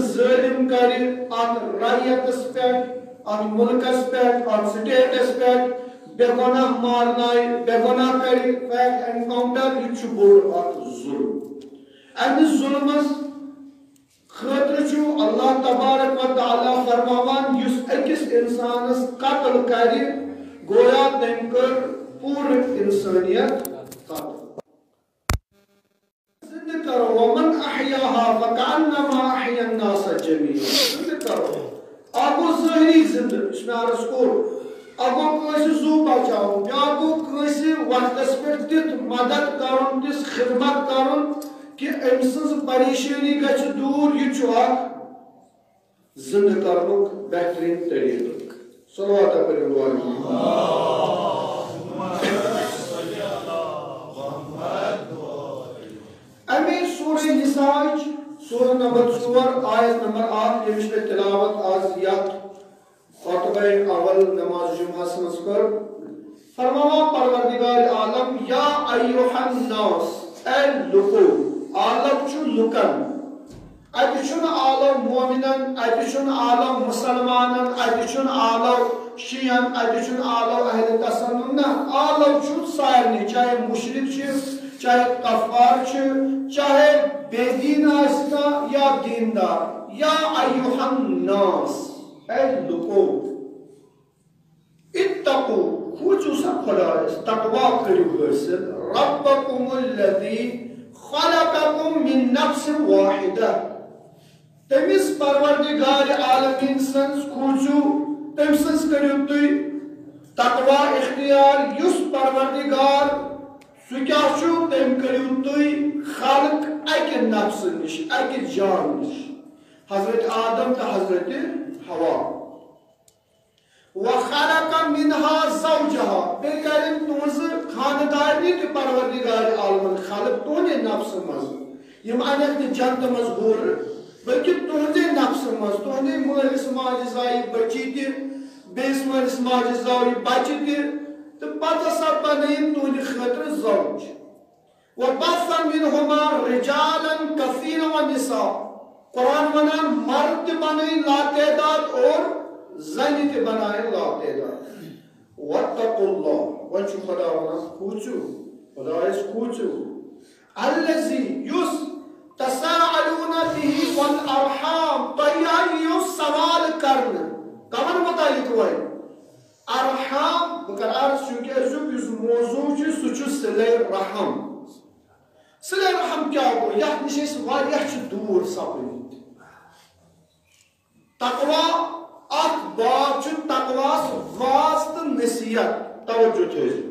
ظالم کری ات رعیتس پہ ات ملکس پہ ات سٹیٹس پہ بے گناہ مارنائے بے گناہ کری فیکٹ انکاؤنٹر یہ بوڑ ات ظلم امس ظلمس خاطر چھو اللہ تبارک و تعالی فرماوان یس اکس انسانس قتل کری گویا تم کر پورٕ انسانیت قتل زندہ کرو ومن احیاها فکأنما احیا الناس جميعا زندہ کرو اگو ظاہری زندہ اس میں عرض کو اگو کسی زو بچاؤ بیاگو کسی وقتس پر دت مدد کرن تس خدمت کرن کہ امسز پریشانی گچ دور یہ چواک زندہ کرنک بہترین طریقہ صلوات پر امی سورہ نساء سورہ نمبر 4 آیت نمبر 8 یمش پہ تلاوت آز یاد خطبہ اول نماز جمعہ سمجھ کر فرماوا پروردگار عالم یا ایوہ الناس اے لکو عالم چھو لکن اتہ چھن عالم مومنن اتہ چھن عالم مسلمانن اتہ چھن عالم شیعن اتہ چھن عالم اہل تسنن نہ عالم چھو سارنی چاہے مشرک چھ چاہے کفار چھ چاہے بے دین آسنا یا دیندار یا ایوہ الناس اے لکو اتقو خوچو سا خدایس تقوی کرو حاصل ربکم الذی خلقکم من نفس واحدہ تمس پروردگار عالمین سنس کھوچو تم سنس کرو تھی تقوی اختیار یس پروردگار سو کیا چھو تم کرو تھی خلق اکہ نفس نش اکہ جان نش حضرت آدم تا حضرت حوا وخلق منها زوجها بکرم تونز خانداری کی پروردگار عالمین خلق تونے نفس مز یم انک جنت مزبور بلکہ تونز نفس مز تونے مالس ماجی زائی بچی تی بیس مالس ماجی زائی بچی تی تو پتہ سب بنیم تونے خطر زوج وبث منهما رجالا كثيرا ونساء قرآن ونان مرد بنائی لا تعداد اور زنی تی بنائی لا تعداد واتقوا الله وانچو خدا ونان کھوچو خدا اس کھوچو الذي يس تساءلون به والارحام طیاری سوال کرنا کمن متعلق ہوئے ارحام بکر عرض چونکہ اس موضوع چی سچو صلح رحم صلح رحم کیا ہو یہ نشیس واریہ چی دور سپنی تقوی اک باب چھ تقواس واسط نصیحت توجہ تھیزو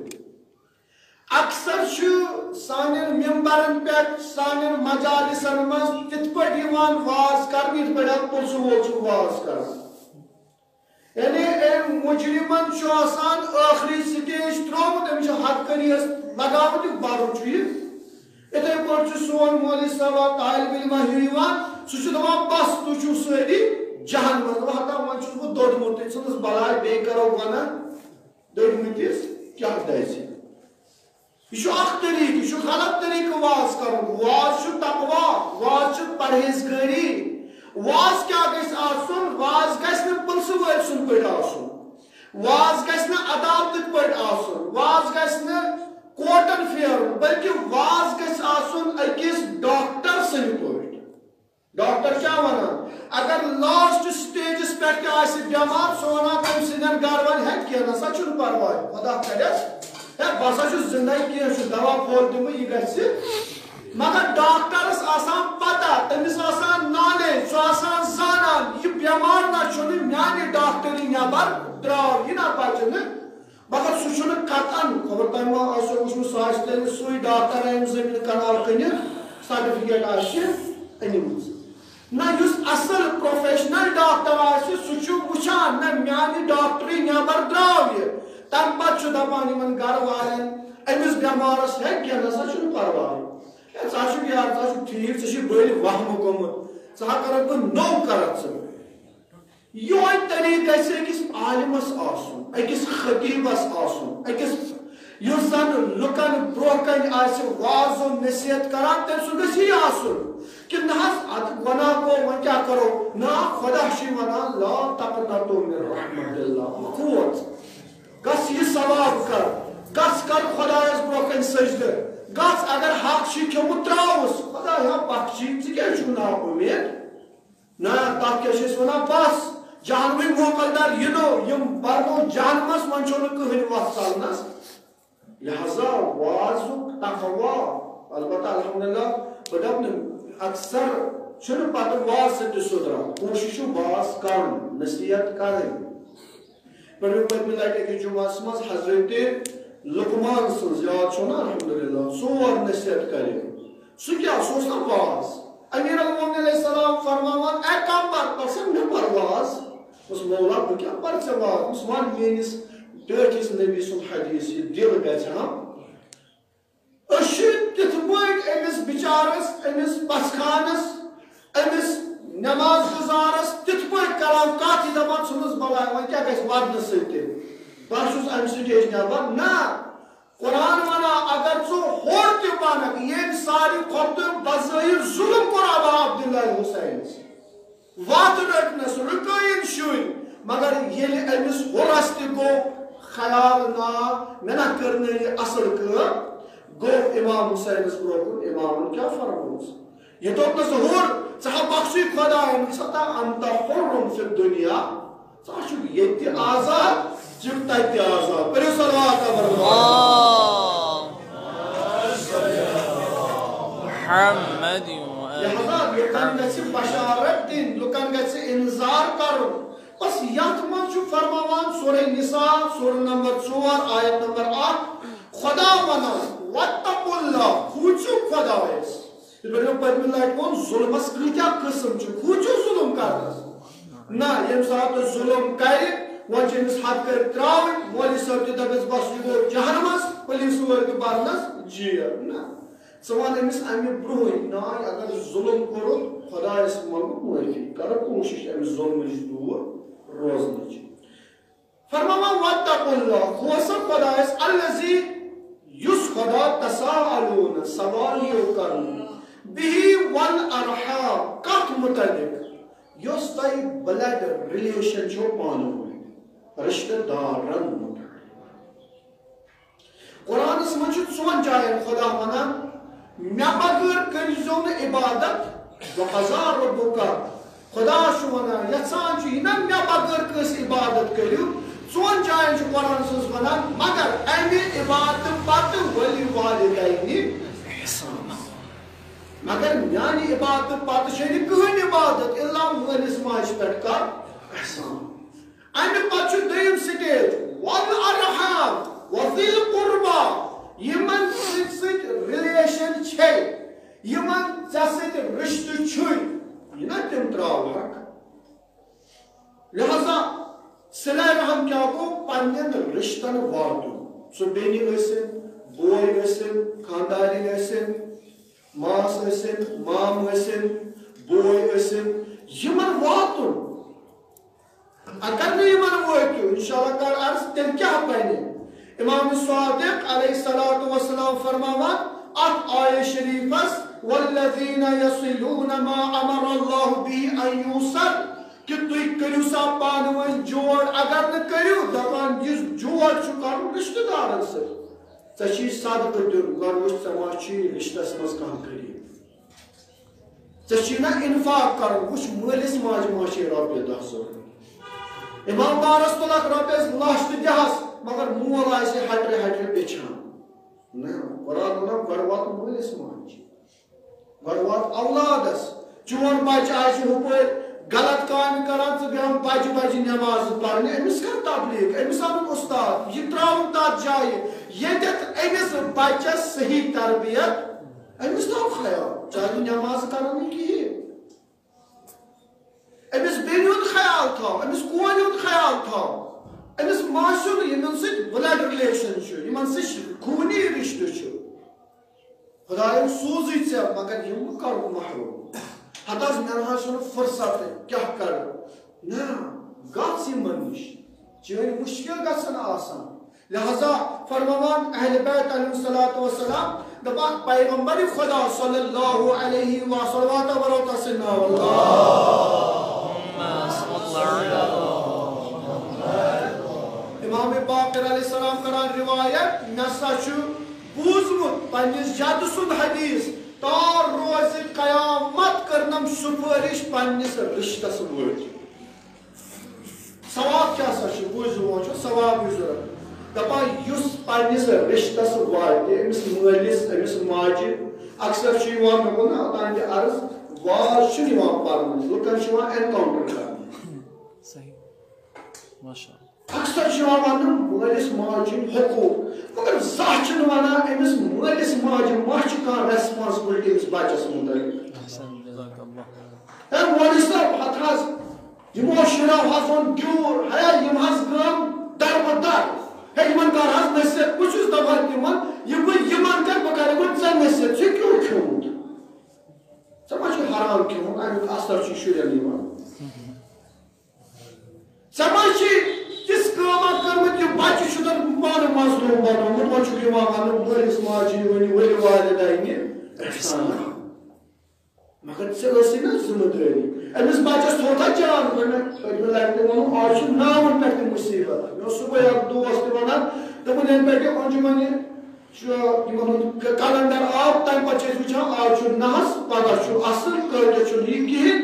اکثر چھ سانن ممبرن پہ سانن مجالسن مز تت پہ واز کرنی یت پہ پلسو وول واز کر یعنی مجرمن چھ آسان آخری سٹیج ترومت امس حد کریس لگاوت بارو چھ اتھے پہ سون مولوی صاحب طالب علم ہیوان سہ دپان بس تھی ساری جہنم وہاں ون چھس بہ دوڑمت تم سنس بلائے بے کرو ونان دوڑمتس کیا دزِ یہ اخ طریقہ یہ غلط طریقہ واز کرن واز چھ تقوی واز چھ پرہیزگاری واز کیا گژھِ آسن واز گژھِ نہٕ پلسہٕ وٲلۍ سُنٛد پٲٹھۍ آسُن واز گژھِ نہٕ عدالتٕکۍ پٲٹھۍ آسُن واز گژھِ نہٕ کوٹن پھیرُن بلکہ واز گژھِ آسُن أکِس ڈاکٹر سٕنٛدۍ پٲٹھۍ ڈاکٹر کیا ونان اگر لاسٹ سٹیجس پہ بیمار سہ ونان تم سندین گھر ون ہے کی نسا چھُنہٕ پرواے خدا کرس ہے بسا چھُس زندے کی دوا پھول دمہ یہ گژھِ مگر ڈاکٹرس آسان پتہ تمس آسان نالیج سہ آسان زانان یہ بیمار نہ چھُنہٕ میانہِ ڈاکٹری نیبر درٛاو یہِ نہ بچہِ نہٕ مگر سہ چھُنہٕ قطعن خبر تۄہہِ ما آسیو وٕچھمُت سُہ آسہِ تیٚلہِ سُے ڈاکٹر أمۍ زٔمیٖن کنال کٕنِتھ سرٹِفکیٹ آسہِ أنِمٕژ نہ یُس اصل پروفیشنل ڈاکٹر آسہِ سُہ چھُ وٕچھان نہ میانہِ ڈاکٹری نیبر درٛاو یہِ تمہِ پتہٕ چھُ دپان یِمن گرٕ والٮ۪ن أمِس بٮ۪مارس ہے کینٛہہ نسا چھُنہٕ پرواے ہے ژٕ چھُکھ یار ژٕ چھُکھ ٹھیٖک ژےٚ چھُے بٔلۍ وہمہٕ گوٚمُت ژٕ ہا کرکھ بہٕ نوٚو کرکھ ژٕ یہوے طریقہٕ گژھِ أکِس عالمس آسُن أکِس خطیبس آسُن أکِس یُس زن لُکن برونٛہہ کنہِ آسہِ واز و نصیحت کران تٔمۍ سُنٛد گژھِ یی آسُن کہ نہ حظ اتھ گۄناہ گوٚو وۄنۍ کیٛاہ کرو خدا شی ونان لا تقنطوا من رحمت اللہ قوت گس یہ ثواب کر گس کر خدایس برونٛہہ سجدٕ گس اگر حق چھی کھیوٚمُت تراوُس خدایا بخشی ژٕ کیٛازِ چھُکھ نا اُمید نہ تتھ کیٛاہ چھِ أسۍ ونان بس جہنمی موکلدار ینو یم برنو جہنمس وۄنۍ چھو نہٕ کٕہٕنۍ وتھ ژلنس لہذا وازُک تقوا البتہ الحمدللہ بہٕ دپہٕ نہٕ اکثر چھُنہٕ پتہٕ واز سۭتۍ تہِ سُدران کوٗشش چھُ واز کرُن نصیحت کرٕنۍ پٔتمہِ لٹہِ أکِس جُمعس منٛز حضرت لقمان سٕنٛز یاد چھو نا الحمدللہ ژور نصیحت کرے سُہ کیٛاہ سُہ اوس نا واز امیر المومنین علیہ السلام فرماوان اے کمبر پرژھن مےٚ پر واز اوس مولا بہٕ کیٛاہ پرٕ ژےٚ واز اوس ون میٲنِس ٹٲٹھِس نبی سُنٛد حدیث یہِ دل گژھِ ہا أسۍ چھِ تِتھ پٲٹھۍ أمِس بِچارس أمِس پژھخانس أمِس نماز گزارس تِتھ پٲٹھۍ کران کتھ یہِ دپان ژھٕنُس بلاے وۄنۍ کیٛاہ گژھِ ودنہٕ سۭتۍ تہِ بہٕ چھُس امہِ سٹیج نٮ۪بر نہ قرآن ونان اگر ژٕ ہور تہِ بنکھ ییٚمۍ ساروی کھۄتہٕ بظٲہِر ظُلم کوٚر ابا عبداللہ حُسینس وتھ رٔٹنس رُکٲیِن شُرۍ مگر ییٚلہِ أمِس ہُرس تہِ گوٚو خیال نا مےٚ نا کٔرنٲے یہِ اصل کٲم گوٚو امام حُسینس برونٛہہ کُن امامن کیٛاہ فرمووُس یہ دوٚپنس ہُر ژٕ ہا بخشی خۄداین ژھا انت حُرٌ فی الدُنیا ژٕ چھُکھ ییٚتہِ تہِ آزاد ژٕ تتہِ تہِ آزاد پٔرِو صلوات لہذا لُکن گژھِ بشارت دِنۍ لُکن گژھِ انذار کرُن بس یتھ منٛز چھُ فرماوان سورہ نساء سورہ نمبر 4 آیت نمبر 8 خدا ونان واتقوا اللہ کھوٗژِو خدایس پٔتمہِ لٹہِ ووٚن ظُلمس کۭتیاہ قٕسم چھِ کھوٗژِو ظُلم کرنس نہ ییٚمہِ ساتہٕ ظُلم کرِ وۄنۍ چھِ أمِس حد کٔرِتھ تراوٕنۍ مولوی صٲب تہِ دپٮ۪س بس یہِ گوٚو جہنمس پُلیٖس وٲلۍ تہِ برنس جیل نہ ژٕ ون أمِس امہِ برونٛہٕے ناے اگر ظُلم کوٚرُتھ خدایس منٛگُکھ معٲفی کر کوٗشش أمِس ظُلمہٕ نِش دوٗر روزنٕچ فرماوان واتقوا اللہ کھوژ سا خدایس الذی یُس خدا تساءلون سوال یِیو کرنہٕ بِہی والارحام کتھ متعلق یۄس تۄہہِ بلڈ رِلیشن چھو پانہٕ ؤنۍ رشتہٕ دارن متعلق قرآنس منٛز چھُ ژۄن جاین خدا ونان مےٚ بغٲر کٔرزیٚو نہٕ عبادت وقضا ربک خدا چھُ ونان یژھان چھُ یہِ نہ مےٚ بغٲر کٲنٛسہِ عبادت کٔرِو ژۄن جاین چھُ قرآن سٕنٛز ونان مگر امہِ عبادتہٕ پتہٕ وَلِوالِدَینِ احسان مگر میانہِ عبادتہٕ پتہٕ چھے نہٕ کٕہٕنۍ عبادت الا مٲلِس ماجہِ پٮ۪ٹھ کر احسان امہِ پتہٕ چھُ دوٚیِم سٹیج والارحام وذی القربا یِمن سۭتۍ رِلیشن چھے یِمن ژےٚ سۭتۍ رشتہٕ چھُے یہِ نا تِم تراوہکھ لہذا صلہ رحم کیٛاہ گوٚو پننٮ۪ن رشتن واتُن سُہ بیٚنہِ ٲسِن بوے ٲسِن خاندارِنۍ ٲسِن ماس ٲسِن مام ٲسِن بوے ٲسِن یِمن واتُن اگر نہٕ یِمن وٲتِو انشاءاللہ کر عرض تیٚلہِ کیٛاہ بنہِ امام صادق علیہ الصلوۃ والسلام فرماوان اتھ آیہِ شریفس والذین یصلون ما امر اللہ بہ ان یوصل کہ تُہۍ کٔرِو سا پانہٕ ؤنۍ جوڑ اگر نہٕ کٔرِو دپان یُس جوڑ چھُ کرُن رشتہٕ دارن سۭتۍ ژےٚ چھُے صدقہٕ دیُن گۄڈٕ وٕچھ ژےٚ ما چھُے رشتس منٛز کانٛہہ قریٖب ژےٚ چھُے نا انفاق کرُن وٕچھ مٲلِس ماجہِ ما چھے رۄپیہِ دہ ضروٗرت امام بارس تُلکھ رۄپیس لچھ تہِ دِہس مگر مول آسہِ ہٹرِ ہٹرِ پِچھان نہ قرآن ونان گۄڈٕ وات مٲلِس ماجہِ گۄڈٕ وات اولادس چون بچہِ آسہِ ہُپٲرۍ غلط کامہِ کران ژٕ بیٚہم بجہِ بجہِ نٮ۪ماز پرنہِ أمِس کر تبلیٖغ أمِس انُن اُستاد یہِ تراوُن تتھ جایہِ ییٚتٮ۪تھ أمِس بچس صحیح تربیت أمِس تھاو خیال چانہِ نٮ۪ماز کرن نہٕ کِہیٖنۍ أمِس بیٚنہِ ہُنٛد خیال تھاو أمِس کورِ ہُنٛد خیال تھاو أمِس ماسہِ ہُنٛد یِمن سۭتۍ بلڈ رِلیشن چھُ یِمن سۭتۍ خوٗنی رشتہٕ چھُ خداین سوٗزٕے ژےٚ مگر یِم مہٕ کرُکھ محروم ہتہٕ حظ مےٚ نہ حظ چھُنہٕ فرصتٕے کیٛاہ کرٕ نہ گژھ یِمن نِش چٲنۍ مُشکل گژھن آسان لہذا فرماوان اہلِ بیت علیہ الصلوۃ والسلام دپان پیغمبر خدا صلی اللہ علیہ وسلم مقصود حدیث تار روز قیامت کرنم سفارش پنس رشتس وٲتۍ ثواب کیا سا بوٗزِو ثواب ضرورت دپان یُس پنس رشتس واتہِ أمِس مٲلِس أمِس ماجہِ اکثر چھُ یِوان مےٚ ووٚن نا اوتام تہِ عرض واز چھُنہٕ یِوان پرنہٕ لُکن چھُ یِوان اینکاونٹر کرنہٕ اکثر چھُ یِوان وننہٕ مٲلِس ماجہِ ہٕنٛدۍ حقوٗق مگر زانٛہہ چھِنہٕ ونان أمِس مٲلِس ماجہِ ما چھِ کانٛہہ ریسپانسبلٹی أمِس بچس مُتعلق ہے مولوی صٲب ہتھ حظ یِمو شُریو حظ اوٚن گیوٗر ہے یِم حظ کٲم دربدر ہے یِمن کر حظ نصیحت بہٕ چھُس دپان تِمن یہِ بہٕ یِمن کر بہٕ کرٕ وۄنۍ ژےٚ نصیحت ژےٚ کیوں کھیوٚمُت ژےٚ ما چھُ حرام کھیوٚمُت امیُک اثر چھُ شُرٮ۪ن یِوان ژےٚ ما چھِ تِژھ کٲما کٔرمٕژ یہِ بچہِ چھُ تتھ پانہٕ مظلوٗم بنومُت وۄنۍ چھُکھ یِوان وننہٕ مٲلِس ماجہِ ؤنِو ؤلِو والدینہِ احسان مگر ژےٚ ٲسٕے نا ذمہٕ دٲری أمِس بچس تھوٚوتھا جان پٔتمہِ لٹہِ تہِ ووٚنُم آز چھُ ناوَن پٮ۪ٹھ تہِ مُصیبت مےٚ اوس صُبحٲے اکھ دوس تہِ ونان دوٚپُن ییٚلہِ پٮ۪ٹھ یہِ انجُمنہِ یِمن ہُنٛد کلنڈر آو تمہِ پتہٕ چھِ أسۍ وٕچھان آز چھُ نحس پگاہ چھُ اصل کٲلکٮ۪تھ چھُنہٕ یہِ کِہیٖنۍ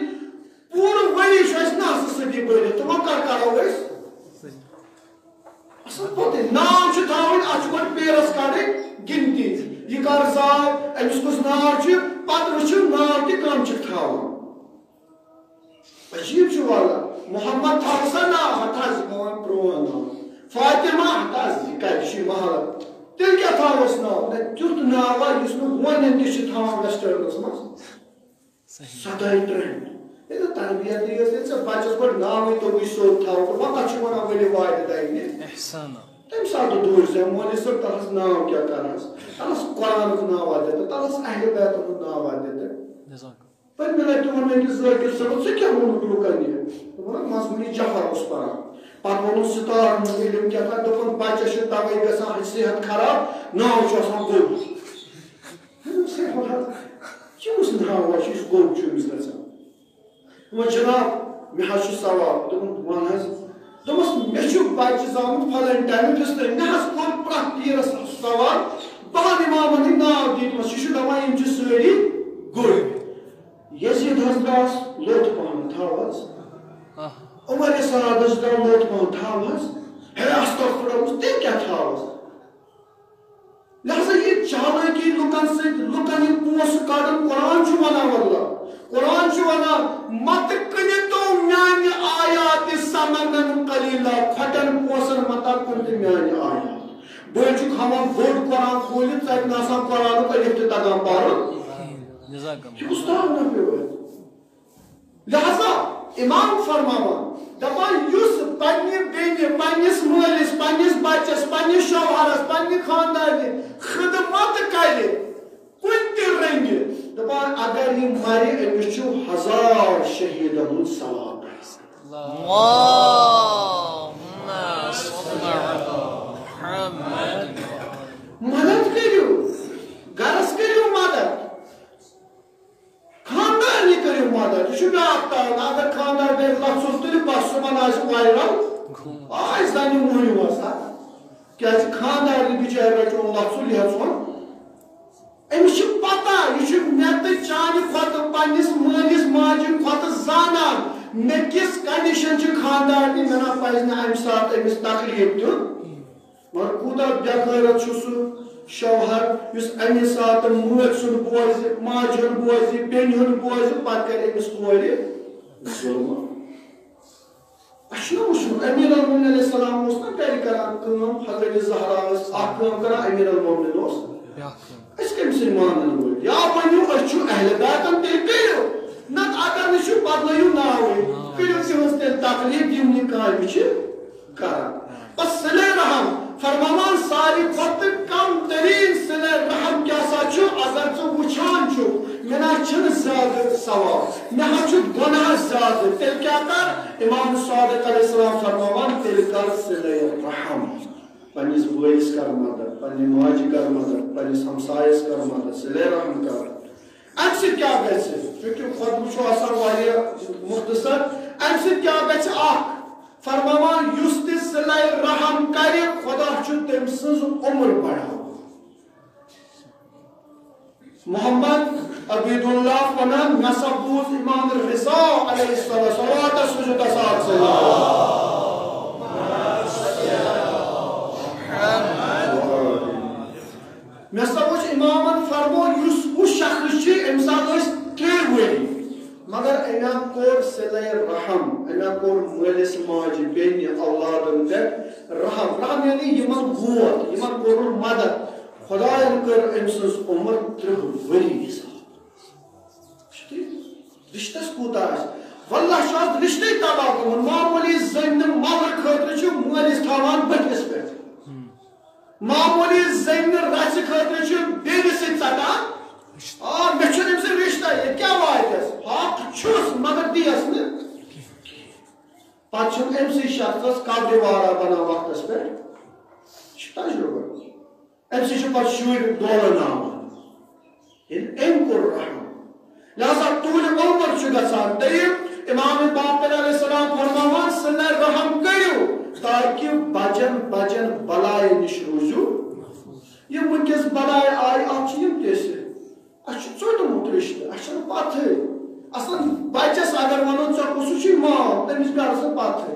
پوٗرٕ ؤری چھُ اَسہِ نحسہٕ سۭتی بٔرِتھ تہٕ وۄنۍ کر کرو أسۍ اصل پٲٹھۍ ناو چھُ تھاوٕنۍ اتھ چھُ گۄڈٕ پیرس کڑٕنۍ گنتی یہِ کر زاو أمِس کُس ناو چھُ پتہٕ وٕچھِو ناو تہِ کم چھِکھ تھاوان عجیب چھُ واللہ محمد تھاو سا ناو ہتھ حظ یہِ گوٚو وۄنۍ پرون ناو فاطمہ ہتھ حظ یہِ کتہِ چھُ محلہٕ تیٚلہِ کیٛاہ تھاووس ناو تیُتھ ناوا یُس نہٕ وونٮ۪ن تہِ چھِ تھاوان ویسٹٲرنس منٛز سداے ٹرینڈ ییٚلہِ تربیتی ٲس ییٚلہِ ژےٚ بچس گۄڈٕ ناوٕے توٚگُے سیوٚد تھاوو تہٕ وۄنۍ کتھ چھِ ونان ؤلِو والدینہِ تمہِ ساتہٕ دوٗر زِ مولوی صٲب تلس ناو کیٛاہ کرہس تلس قرآنُک ناوا دِتہٕ تلس اہلِ بیتُک ناوا دِتہٕ پٔتمہِ لٹہِ ووٚن مےٚ أکِس ذٲکِر صٲبس ژٕ کیٛاہ ووٚنُکھ لُکن یہِ دوٚپُن مضموٗنی جفر اوس پران پتہٕ ووٚنُن سِتار ہُنٛد علم کیٛاہ تھام دوٚپُن بچس چھُ توے گژھان صحت خراب ناو چھُ آسان گوٚب کیُس ناوا چھُ یُس گوٚب چھُ أمِس گژھان دوٚپُن جناب مےٚ حظ چھُ سوال دوٚپُن وَن حظ دوٚپمَس مےٚ چھُ بچہِ زامُت فلٲنۍ ٹایمہِ فِستٲنۍ مےٚ حظ کوٚر پرٛٮ۪تھ پیٖرس سوال بہن اِمامن ہٕنٛدۍ ناو دِتمَس یہِ چھُ دپان یِم چھِ سٲری گوٚبۍ یزیٖد حظ درٛاس لوٚت پہم تھاو حظ عمر سعد حظ درٛاو لوٚت پہم تھاو حظ ہے استغفر تیٚلہِ کیٛاہ تھاوس لہذا یہِ چالاکی لُکن سۭتۍ لُکن یہِ پونٛسہٕ کڑُن قرآن چھُ ونان واللہ قرآن چھُ ونان متہٕ کٕنِتو میانہِ آیاتِ ثمنن قلیٖلا کھۄٹٮ۪ن پونٛسن متا کُن تہِ میانہِ آیات بٔلۍ چھُکھ ہاوان بوٚڑ قرآن کھوٗلِتھ ژَتہِ نہٕ آسان قرآنُک الف تہِ تگان پرُن یہِ کُس تاونہ پیوٚو لہذا امام فرماوان دپان یُس پننہِ بیٚنہِ پننِس مٲلِس پننِس بچس پننِس شوہرس پننہِ خاندارنہِ خدمت کرِ کُنہِ تہِ رنگہِ دپان اگر یہِ مرِ أمِس چھُ 1000 شہیٖدن ہُنٛد ثواب مدد کٔرِو گرس کٔرِو مدد خاندارنہِ کٔرِو مدد یہِ چھُ بیٛاکھ تاون اگر خاندار بیٚیہِ لفظُل تُلہِ بس صُبحن آسہِ وایرل آسہِ زنہِ موٚہنیوٗ آسان کیٛازِ خاندارنہِ بِچارِ رچون لفظُل یہِ ہٮ۪ژون أمِس چھِ پتہ یہِ چھُ مےٚ تہٕ چانہِ کھۄتہٕ پننِس مٲلِس ماجہِ کھۄتہٕ زانان مےٚ کِژھ کنڈِشن چھِ خاندارنہِ مےٚ نہ پزِ نہٕ امہِ ساتہٕ أمِس تکلیٖف دیُن مگر کوٗتاہ بے غٲرت چھُ سُہ شوہر یُس امہِ ساتہٕ مٲلۍ سُنٛد بوزِ ماجہِ ہُنٛد بوزِ بیٚنہِ ہُنٛد بوزِ پتہٕ کرِ أمِس کورِ ظُلم اَسہِ چھُنہ وٕچھمُت امیٖر المومنیٖن علیہ السلام اوس نہ گرِ کران کٲم حضرت زہرا ٲس اکھ کٲم کران امیٖر المومنیٖن اوس أسۍ کٔمۍ سٕنٛدۍ مانن وٲلۍ یا ؤنِو أسۍ چھُ اہلِ بیتن تیٚلہِ کٔرِو نتہٕ اگر نہٕ چھُ بدلٲیِو ناوٕے کٔرِو تِہنٛز تیٚلہِ تکلیٖف یِم کامہِ چھِ کران بس صلہ رحم فرماوان ساروی کھۄتہٕ کم تریٖن صلہ رحم کیٛاہ سا چھُ اگر ژٕ وٕچھان چھُکھ مےٚ نہ چھُنہٕ زیادٕ ثواب مےٚ حظ چھُ گۄناہ زیادٕ تیٚلہِ کیٛاہ کر امام صادق علیہ السلام فرماوان تیٚلہِ کر صلہ رحم پننِس بٲیِس کر مدد پننہِ ماجہِ کر مدد پننِس ہمسایس کر مدد صلہ رحم کر امہِ سۭتۍ کیٛاہ گژھِ چوٗنکہِ خۄطبہٕ چھُ آسان واریاہ مختصر امہِ سۭتۍ کیٛاہ گژھِ اکھ فرماوان یُس تہِ صلہ رحم کرِ خۄدا چھُ تٔمۍ سٕنٛز عمر بڑاوان محمد عبید اللہ ونان نصبوز امام الرضا علیہ السلام صلوات سجود ساتھ سے میں سبوچ امامن فرمو یس وہ شخص چھ امسان اس تیر ہوئی مگر اینا کور صلح رحم اینا کور مولس ماجی بین اولادن دیکھ رحم یعنی یمن گوت یمن کور مدد خدا کر امسز عمر 30 وری رشتس کوتا واللہ شاید رشتے تباہ گمن معمولی زن مگر خاطر چھ مولس تھاوان بٹس پہ معمولی زن رس خاطر چھ بیوی سے ژٹان مے چھن امس رشتہ یہ کیا واتس حق چھس مگر دیس نا پتہ چھن امس شخصس قبر وارا بنا وقتس پہ تجربہ امس چھ پتہ شور دولناوان ام کور رحم لہذا طول عمر چھ گژھان دیم امام باقر علیہ السلام فرماوان صلہ رحم کریو تاکہ بجن بجن بلائے نش روزو یہ ونکس بلائے آئی آپ یم تیسے اچھ ژوٚٹمُت رشتہ اچھ پتہ اصل بچس اگر ونو ژےٚ کُس چھ مام تٔمِس پہ آسان پتہ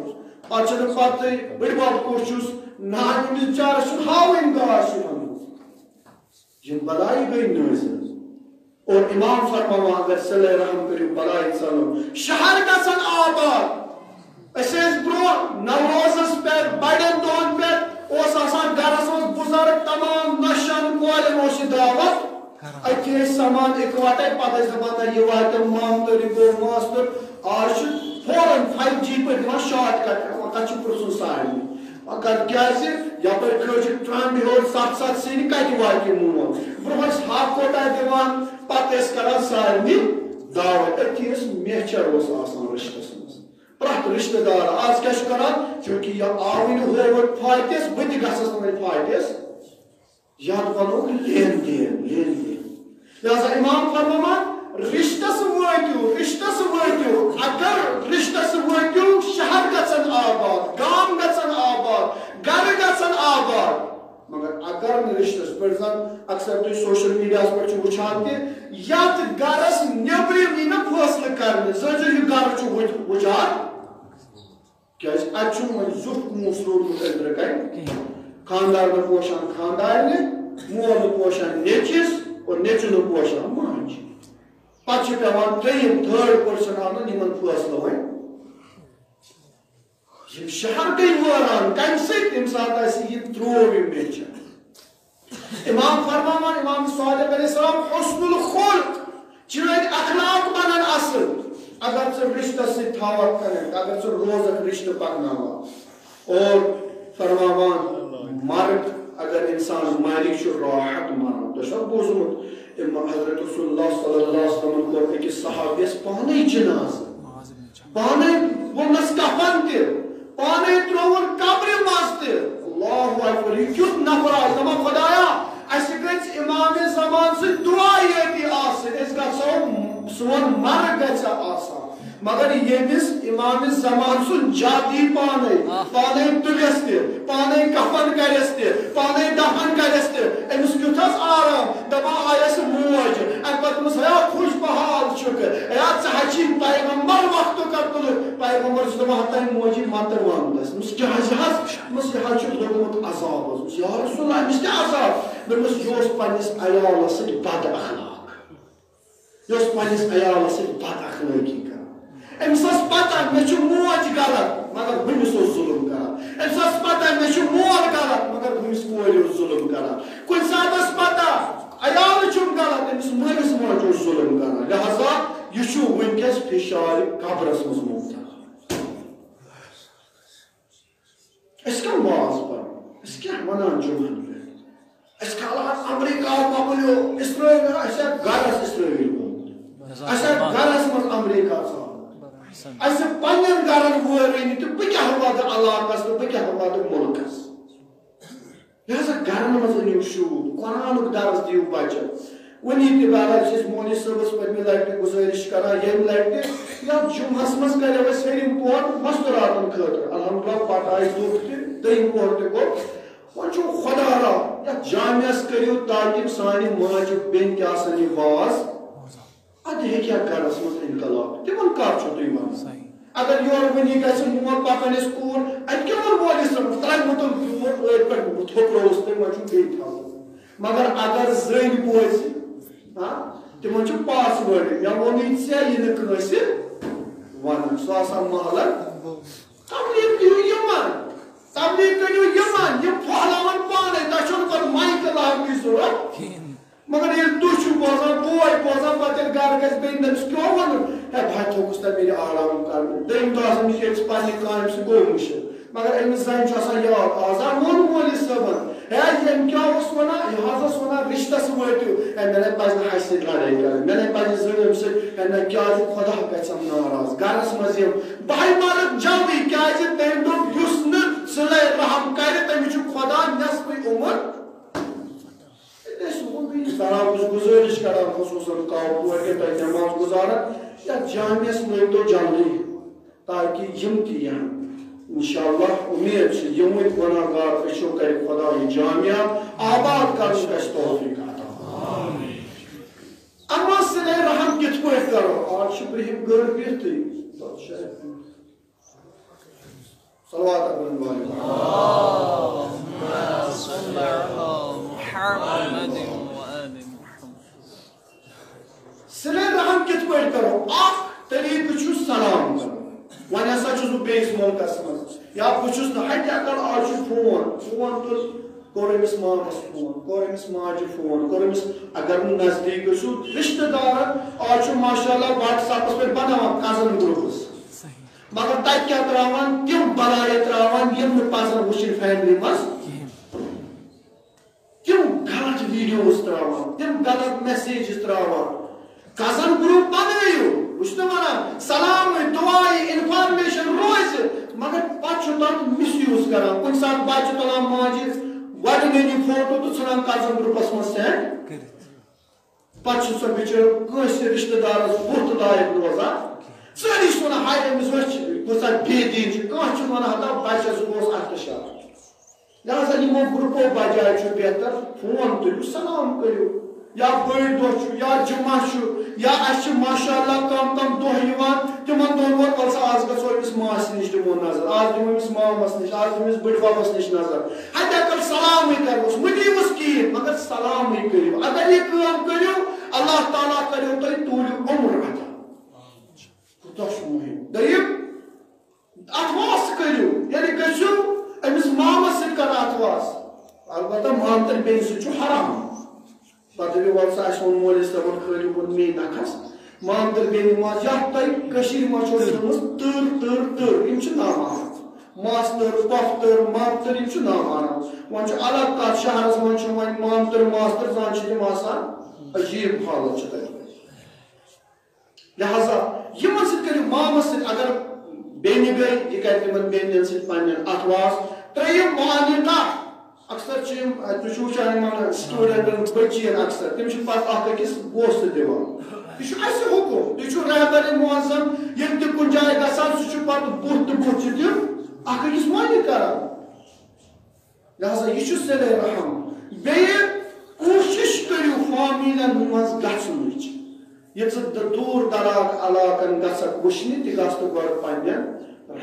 پتہ چھنہٕ پتہ بٔڈۍبب کُس چھُس نانہِ أمِس بِچارس چھُ ہاوٕنۍ گاش یِوان یم بلائی گئی نازل اور امام فرماوان اگر صلح رحم کریو بلائی ژلو شہر گژھن آباد اسیس برو نوروزس پہ بڑن دون پہ اس آسان گرس مز بزرگ تمام نشن کولن اس دعوت اتھے سامان اکوٹے پتہ دپان یہ واتہ مامتری گو ماستر آج فوراً 5G پہ دِوان شارٹ کٹ کت پرسن سارے اگر کیازِ یپٲرۍ کھٲجِکھ ٹرٛنٛڈ ہیوٚر 7 سِنۍ کتہِ واتہِ مول برونٛہہ ٲسۍ ہاکھ کوٹا دِوان پتہٕ ٲسۍ کران سارنٕے دعوت أتھی ٲسۍ میچر اوس آسان رشتس منٛز پرٛٮ۪تھ رشتہٕ دار آز کیٛاہ چھُ کران چوٗنٛکہِ یہِ آوٕے نہٕ ہووُکھ فاتِس بہٕ تہِ گژھس نہٕ وۄنۍ فاتِس یتھ ونوکھ لین دین لہذا امام فرماوان رشتس وٲتِو اگر رشتس وٲتِو شہر گژھن آباد گام گژھن آباد گرٕ گژھن آباد مگر اگر نہٕ رشتس پٮ۪ٹھ زن اکثر تُہۍ سوشل میڈیاہس پٮ۪ٹھ چھِو وٕچھان تہِ یتھ گرس نیبرِم یی نہ فٲصلہٕ کرنہٕ زٲنۍزیو یہِ گرٕ چھُ وٕچھان کیازِ اتہِ چھُنہٕ وۄنۍ زُٹھ موس روٗدمُت أنٛدرٕ کنہِ خاندار نہٕ پوشان خاندارنہِ مول نہٕ پوشان نیٚچوِس اور نیٚچوٗ نہٕ پوشان ماجہِ پتہٕ چھُ پیوان ترٛیٚیِم تھٲرڈ پٔرسن انُن یِمن فٲصلہٕ وۄنۍ یم شہر گٔے وٲران کمہِ سۭتۍ تمہِ ساتہٕ آسہِ یہِ ترٛوو یہِ میچر امام فرماوان امام صادق علیہ السلام حسن الخلق چٲنۍ اخلاق بنن اصل اگر ژٕ رشتس سۭتۍ تھاوکھ کنیکٹ اگر ژٕ روزکھ رشتہٕ پکناوان اور فرماوان مرد اگر انسان مالک چھُ راحت مران تۄہہِ چھُوا بوٗزمُت حضرت رسول اللہ صلی اللہ علیہ وسلم کوٚر أکِس صحابیس پانے جنازٕ پانے ووٚننس کفن تہِ پانے ترٛووُن قبرِ منٛز تہِ اللہ اکبر یہِ کیُتھ نفر آسہِ دپان خدایا اسہِ گژھِ امامِ زمان سۭتۍ دعا یٲتی آسٕنۍ أسۍ گژھو سون مرٕ گژھِ آسان مگر ییٚمِس امامِ زمان سُنٛد جاتی پانے تُلٮ۪س تہِ پانے کفن کرٮ۪س تہِ پانے دفن کرٮ۪س تہِ أمِس کیُتھ حظ آرام دپان آیس موج امہِ پتہٕ دوٚپمس ہے خوش بحال چھُکھ ہے ژٕ حظ چھِ پیغمبر وقتُک تُلُکھ پیغمبر چھُ دپان تۄہہِ موجی منتر ونُن دوٚپمس کیٛازِ حظ دوٚپمس یہِ حظ چھُ لوٚگمُت عذاب حظ دوٚپمس یا رسول اللہ أمِس تہِ عذاب دوٚپمس یہِ اوس پننِس عیالس سۭتۍ بد اخلاق یہِ اوس پننِس عیالس سۭتۍ بد اخلٲقی کران أمِس ٲس پتہ مےٚ چھُ موج غلط مگر ہُمِس اوس ظُلم کران أمِس ٲس پتہ مےٚ چھُ مول غلط مگر ہُمِس کورِ اوس ظُلم کران کُنہِ ساتہٕ ٲس پتہ عیال چھُم غلط أمِس مٲلِس ماجہِ اوس ظُلم کران لہذا یہِ چھُ وٕنکیٚس فشارِ قبرس منٛز مُبتلا أسۍ کم واز پرو أسۍ کیٛاہ ونان جُمعن پٮ۪ٹھ أسۍ کھالان امریکہ مۄکلیو اسرٲیل اسہِ گرس اسرٲیل گوٚمُت اسہِ گرس منٛز امریکہ ژاو اسہِ پننٮ۪ن گرن وٲرٲنی تہٕ بہٕ کیٛاہ واتہٕ علاقس تہٕ بہٕ کیٛاہ واتہٕ مُلکس لہذا گرن منٛز أنِو شوٗب قرآنُک درس دِیِو بچن وٕنی تہِ بہرحال چھِ أسۍ مولوی صٲبس پٔتمہِ لٹہِ گُزٲرِش کران ییٚمہِ لٹہِ یتھ جُمعس منٛز کریو اَسہِ ہیٚرِم پور مستوراتن خٲطرٕ الحمدللہ پتہٕ آیہِ دُکھ تہِ دوٚیِم پور تہِ گوٚو وۄنۍ چھُ خۄدا را یتھ جامعس کٔرِو تاکہِ سانہِ ماجہِ بیٚنہِ تہِ آسن یہِ واز اَدٕ ہیٚکہِ ہا گرس منٛز اِنقلاب تِمن کر چھُو تُہۍ ونان اگر یورٕ وٕنی گژھِ مول پکان أسۍ کوٗر اَتہِ کیٛاہ ووٚن مٲلِس ترٛاوِ تِم پیوٗر ٲدۍ پٮ۪ٹھ بہٕ تھوٚپرووُس تُہۍ وۄنۍ چھُو بیٚیہِ تھاوُن مگر اگر زٔنۍ بوزِ تِمن چھُ پاس وٲرڈ مےٚ ووٚنُے ژےٚ یہِ نہٕ کٲنٛسہِ ونان سُہ آسان محلن تبلیٖغ دِیِو یِمن تبلیٖغ کٔرِو یِمن یِم پھہلاون پانے تۄہہِ چھُو نہٕ پتہٕ مایکہٕ لاگنٕچ ضروٗرت مگر ییٚلہِ تُہۍ چھِو بوزان بوے بوزان پتہٕ ییٚلہِ گرٕ گژھِ بیٚیہِ تٔمِس کیٛاہ وَنُن ہے بھاے تھوٚکُس تَمہِ میرِ آرام کرنہٕ دوٚیِم دۄہ آسان یہِ أمِس پننہِ کامہِ سُہ گوٚو مُشِت مگر أمِس زنہِ چھُ آسان یاد آز ووٚن مولوی صٲبن ہے ییٚمۍ کیٛاہ اوس ونان یہِ حظ اوس ونان رِشتس وٲتِو ہے مےٚ نَے پزِ نہٕ اَسہِ سۭتۍ لڑٲے کرٕنۍ مےٚ نَے پزِ زٔنۍ سۭتۍ ہے نہ کیٛازِ خۄدا گژھٮ۪م ناراض گرس منٛز یِم بہٕ مارکھ جلدی کیٛازِ تٔمۍ دوٚپ یُس نہٕ صِلَے رحم کرِ تٔمِس چھُ خۄدا نٮ۪صفٕے عُمر سلام بہٕ چھُس گُزٲرِش کران خصوٗصن کور کہِ تۄہہِ نٮ۪ماز گُزارن یتھ جامعس لٲگۍتو جلدی تاکہِ یِم تہِ یِن انشاءاللہ امید چھِ یِموٕے گۄناہ گار أچھو کرِ خۄدا یہِ جامعہ آباد کرنُک اَسہِ توفیٖق عطا اما صِلَے رحم کِتھ پٲٹھۍ کرو آز چھِ برٛونٛہِم گٔر بِہتھٕے صلوات صِلَے رحم کِتھ پٲٹھۍ کرو اکھ طریٖقہٕ چھُ سلام کرُن وۄنۍ ہسا چھُس بہٕ بیٚیِس مُلکس منٛز یا بہٕ چھُس نہٕ ہٹہِ اگر آز چھُ فون تُل کوٚر أمِس مامس فون کوٚر أمِس ماجہِ فون کوٚر أمِس اگر نہٕ نزدیٖک ٲسِو رِشتہٕ دارن آز چھُ ماشاء اللہ واٹس ایپس پٮ۪ٹھ بناوان کزن گروپٕس مگر تتہِ کیٛاہ تراوان تِم بلایہِ تراوان یِم نہٕ پزن وٕچھِنۍ فیملی منٛز تِم غلط ویٖڈیوز تراوان تِم غلط میسیجز تراوان کزن گروپ بنٲیِو بہٕ چھُس نہٕ ونان سلامٕے دُعایہِ انفارمیشن روزِ مگر پتہٕ چھُ تتھ مِس یوٗز کران کُنہِ ساتہٕ بچہِ تُلان ماجہِ گۄڈٕنیٚنی فوٹو تہٕ ژھٕنان کزن گروپس منٛز سینڈ پتہٕ چھُ سۄ بِچٲر کٲنٛسہِ رِشتہٕ دارس بُتھ لایق روزان سٲری چھِ ونان ہاے أمِس وٕچھ کۭژاہ بے دیٖن چھِ کانٛہہ چھُ ونان ہتا بچس گوٚوُس اختشار لہذا یِمو گروپو بجاے چھُ بہتر فون تُلِو سلام کٔرِو یا بٔڑۍ دۄہ چھُ یا جُمعہ چھُ یا اَسہِ چھِ ماشاء اللہ کم دۄہ یِوان تِمن دۄہن ووت وَل سا آز گژھو أمِس ماسہِ نِش دِمو نظر آز دِمو أمِس مامس نِش آز دِمو أمِس بٕڈِ ببس نِش نظر ہتہِ اگر سلامٕے کرہوس مہٕ دِیٖوُس کِہیٖنۍ مگر سلامٕے کٔرِو اگر یہِ کٲم کٔرِو اللہ تعالیٰ کٔرِو تۄہہِ توٗلِو عُمر عطا کوٗتاہ چھُ مُہِم دوٚیِم اتھواس کٔرِو ییٚلہِ گٔژھِو أمِس مامس سۭتۍ کران اتھواس البتہ مامتٕر بیٚنہِ سۭتۍ چھُ حرام پتہٕ دٔپِو وَل سا اَسہِ ووٚن مٲلِس صٲبن کھٲلِو کُن میٚیہِ نکھس مامتٕر بیٚنہِ منٛز یتھ تۄہہِ کٔشیٖرِ منٛز چھو ژھٕنمٕژ تٕر یِم چھِ نامحرم ماستٕر پۄپھتٕر مامتٕر یِم چھِ نامحرم وۄنۍ چھُ الگ کتھ شہرس منٛز چھُ وۄنۍ مامتٕر ماستٕر زن چھِ تِم آسان عجیٖب حالت چھِ تتہِ لہذا یِمن سۭتۍ کٔرِو مامس سۭتۍ اگر بیٚنہِ گٔے یہِ کرِ تِمن بیٚنٮ۪ن سۭتۍ پننٮ۪ن اتھواس ترٛیٚیِم معانقہ اکثر چھِ یِم تُہۍ چھِو وٕچھان یِمن سٹوٗڈنٹن بٔچی اکثر تِم چھِ پتہٕ اکھ أکِس بوسہٕ دِوان یہِ چھُ اَسہِ حُکُم تُہۍ چھِو رہبرِ معظم ییٚلہِ تہِ کُنہِ جایہِ گژھان سُہ چھُ پتہٕ بُتھ تہٕ بُتھ چھِ تِم اکھ أکِس معنی کران لہذا یہِ چھُ صِلَے رحم بیٚیہِ کوٗشِش کٔرِو فامیلن منٛز گژھنٕچ یہِ ژٕ دوٗر دراز علاقن گژھکھ وٕچھنہِ تہِ گژھ نہٕ گۄڈٕ پننٮ۪ن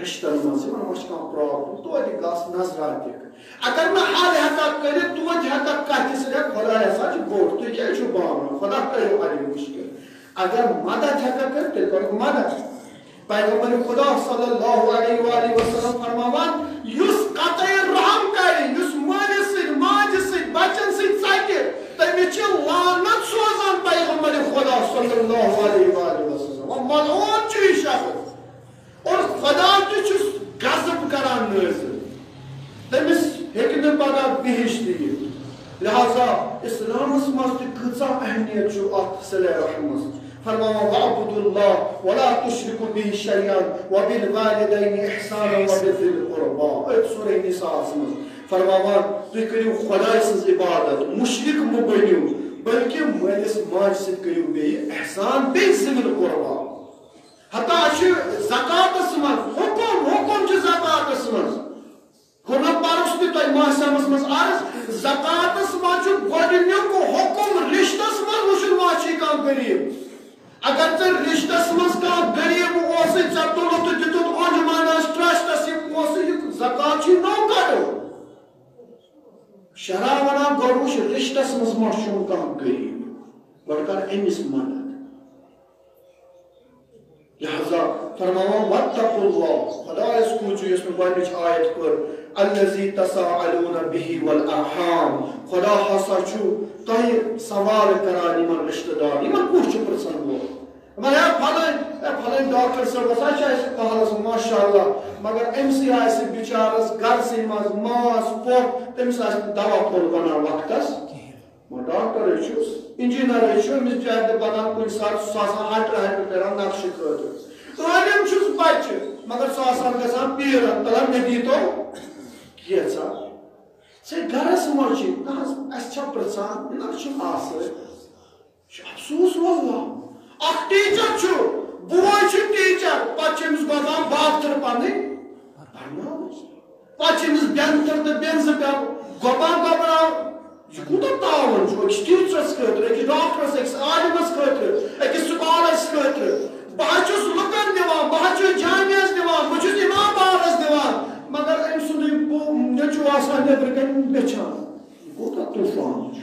رِشتن منٛز یِمن ما چھِ کانٛہہ پرابلم توتہِ گژھ نظرا دِکھ اگر نہٕ حل ہٮ۪ککھ کٔرِتھ توتہِ ہٮ۪ککھ کتھِ سۭتۍ خۄدا ہسا چھُ بوٚڑ تُہۍ کیٛازِ چھِو بامبران خۄدا کٔرِو ہر یہِ مُشکِل اگر مدد ہٮ۪ککھ کٔرِتھ تیٚلہِ کَرُکھ مدد پیغمبر خدا صلی اللہ علیہ وآلہ وسلم فرماوان یُس قطعِ رحم کرِ یُس مٲلِس سۭتۍ ماجہِ سۭتۍ بچن سۭتۍ ژکہِ تٔمِس چھِ لعنت سوزان پیغمبر خدا صلی اللہ علیہ وآلہ وسلم ملعون چھُ یہِ شخص اور خدا تہِ چھُس غضب کران نٲزِل تٔمِس ہیٚکہِ نہٕ پگاہ بِہِش تہِ یِتھ لہذا اسلامس منٛز تہِ کۭژاہ اہمیت چھُ اتھ صِلَے رحمس فرماوان وَاعْبُدُوا اللَّهَ وَلَا تُشْرِكُوا بِهِ شَيْئًا وَبِالْوَالِدَيْنِ إِحْسَانًا وَبِذِي الْقُرْبَىٰ أتھۍ سورہ نِساءَس منٛز فرماوان تُہۍ کٔرِو خۄداے سٕنٛز عبادت مُشرِک مہٕ بٔنِو بٔلکہِ مٲلِس ماجہِ سۭتۍ کٔرِو بیٚیہِ احسان بیٚیہِ ذِی القُرْبَىٰ حتا چھُ زکاتس منٛز حُکُم چھُ زکاتس منٛز گۄڈٕ پرُس نہٕ تۄہہِ محسمس منٛز عرض زکاتس مز گۄڈنیُک حکم رشتس مز وٕچھُن ما چھِ کانٛہہ غریٖب اگر ژےٚ رشتس مز کانٛہہ غریٖب اوسُے ژےٚ تُلُتھ تہٕ دِتُتھ انجمنس ٹرسٹس یہِ پونٛسہٕ یہِ زکات چھُے نوٚو کڑُن شرع ونان گۄڈٕ وٕچھ رشتس مز ما چھُم کانٛہہ غریٖب گۄڈٕ کر أمِس مدد لہذا فرماوان واتقوا اللہ خدایس کھوٗژِو یۄس مےٚ گۄڈنِچ آیت پٔر الذی تساءلون به والارحام خدا ہسا چھُ تۄہہِ سوال کران یِمن رشتہٕ دار یِمن کُس چھُ پرژھن وول دپان پھلٲنۍ ڈاکٹر صٲب ہسا چھِ اَسہِ پہلس ماشاء اللہ مگر أمسٕے آسہِ بِچارس گرسٕے منٛز ماس پۄپھ تٔمِس آسہِ نہٕ دوا پھوٚل بنان وقتس ڈاکٹرے چھُس انجیٖنرے چھُ أمِس بِچارِ بنان کُنہِ ساتہٕ سُہ آسان ہٹہٕ کران نقشہٕ خٲطرٕ عٲلِم چھُس بچہِ مگر سُہ آسان گژھان پیٖرن تلان مےٚ دیٖتو کینٛژھا ژےٚ گرس منٛز چھِ نہ حظ اَسہِ چھا پرژھان نہ چھُم آسٲنۍ چھُ افسوٗس واللہ اکھ ٹیٖچر چھُ بوے چھُ ٹیٖچر پتہٕ چھِ أمِس گۄبان بابتھٕر پنٕنۍ پرناوٕنۍ پتہٕ چھِ أمِس بٮ۪نتھٕر تہٕ بٮ۪نزٕ پٮ۪وان گۄبان گۄبراوُن یہ کوٗتاہ تعاوُن چھُ أکِس ٹیٖچرس خٲطرٕ أکِس ڈاکٹرس أکِس عالمس خٲطرٕ أکِس سکالرس خٲطرٕ بہٕ حظ چھُس لُکن دِوان بہٕ حظ چھُس جامعس دِوان بہٕ چھُس اِمام بارس دِوان مگر أمۍ سُنٛدُے نیٚچوٗ آسان نیٚبرٕ کَنۍ ویٚچھان یہِ کوٗتاہ طوٗفان چھُ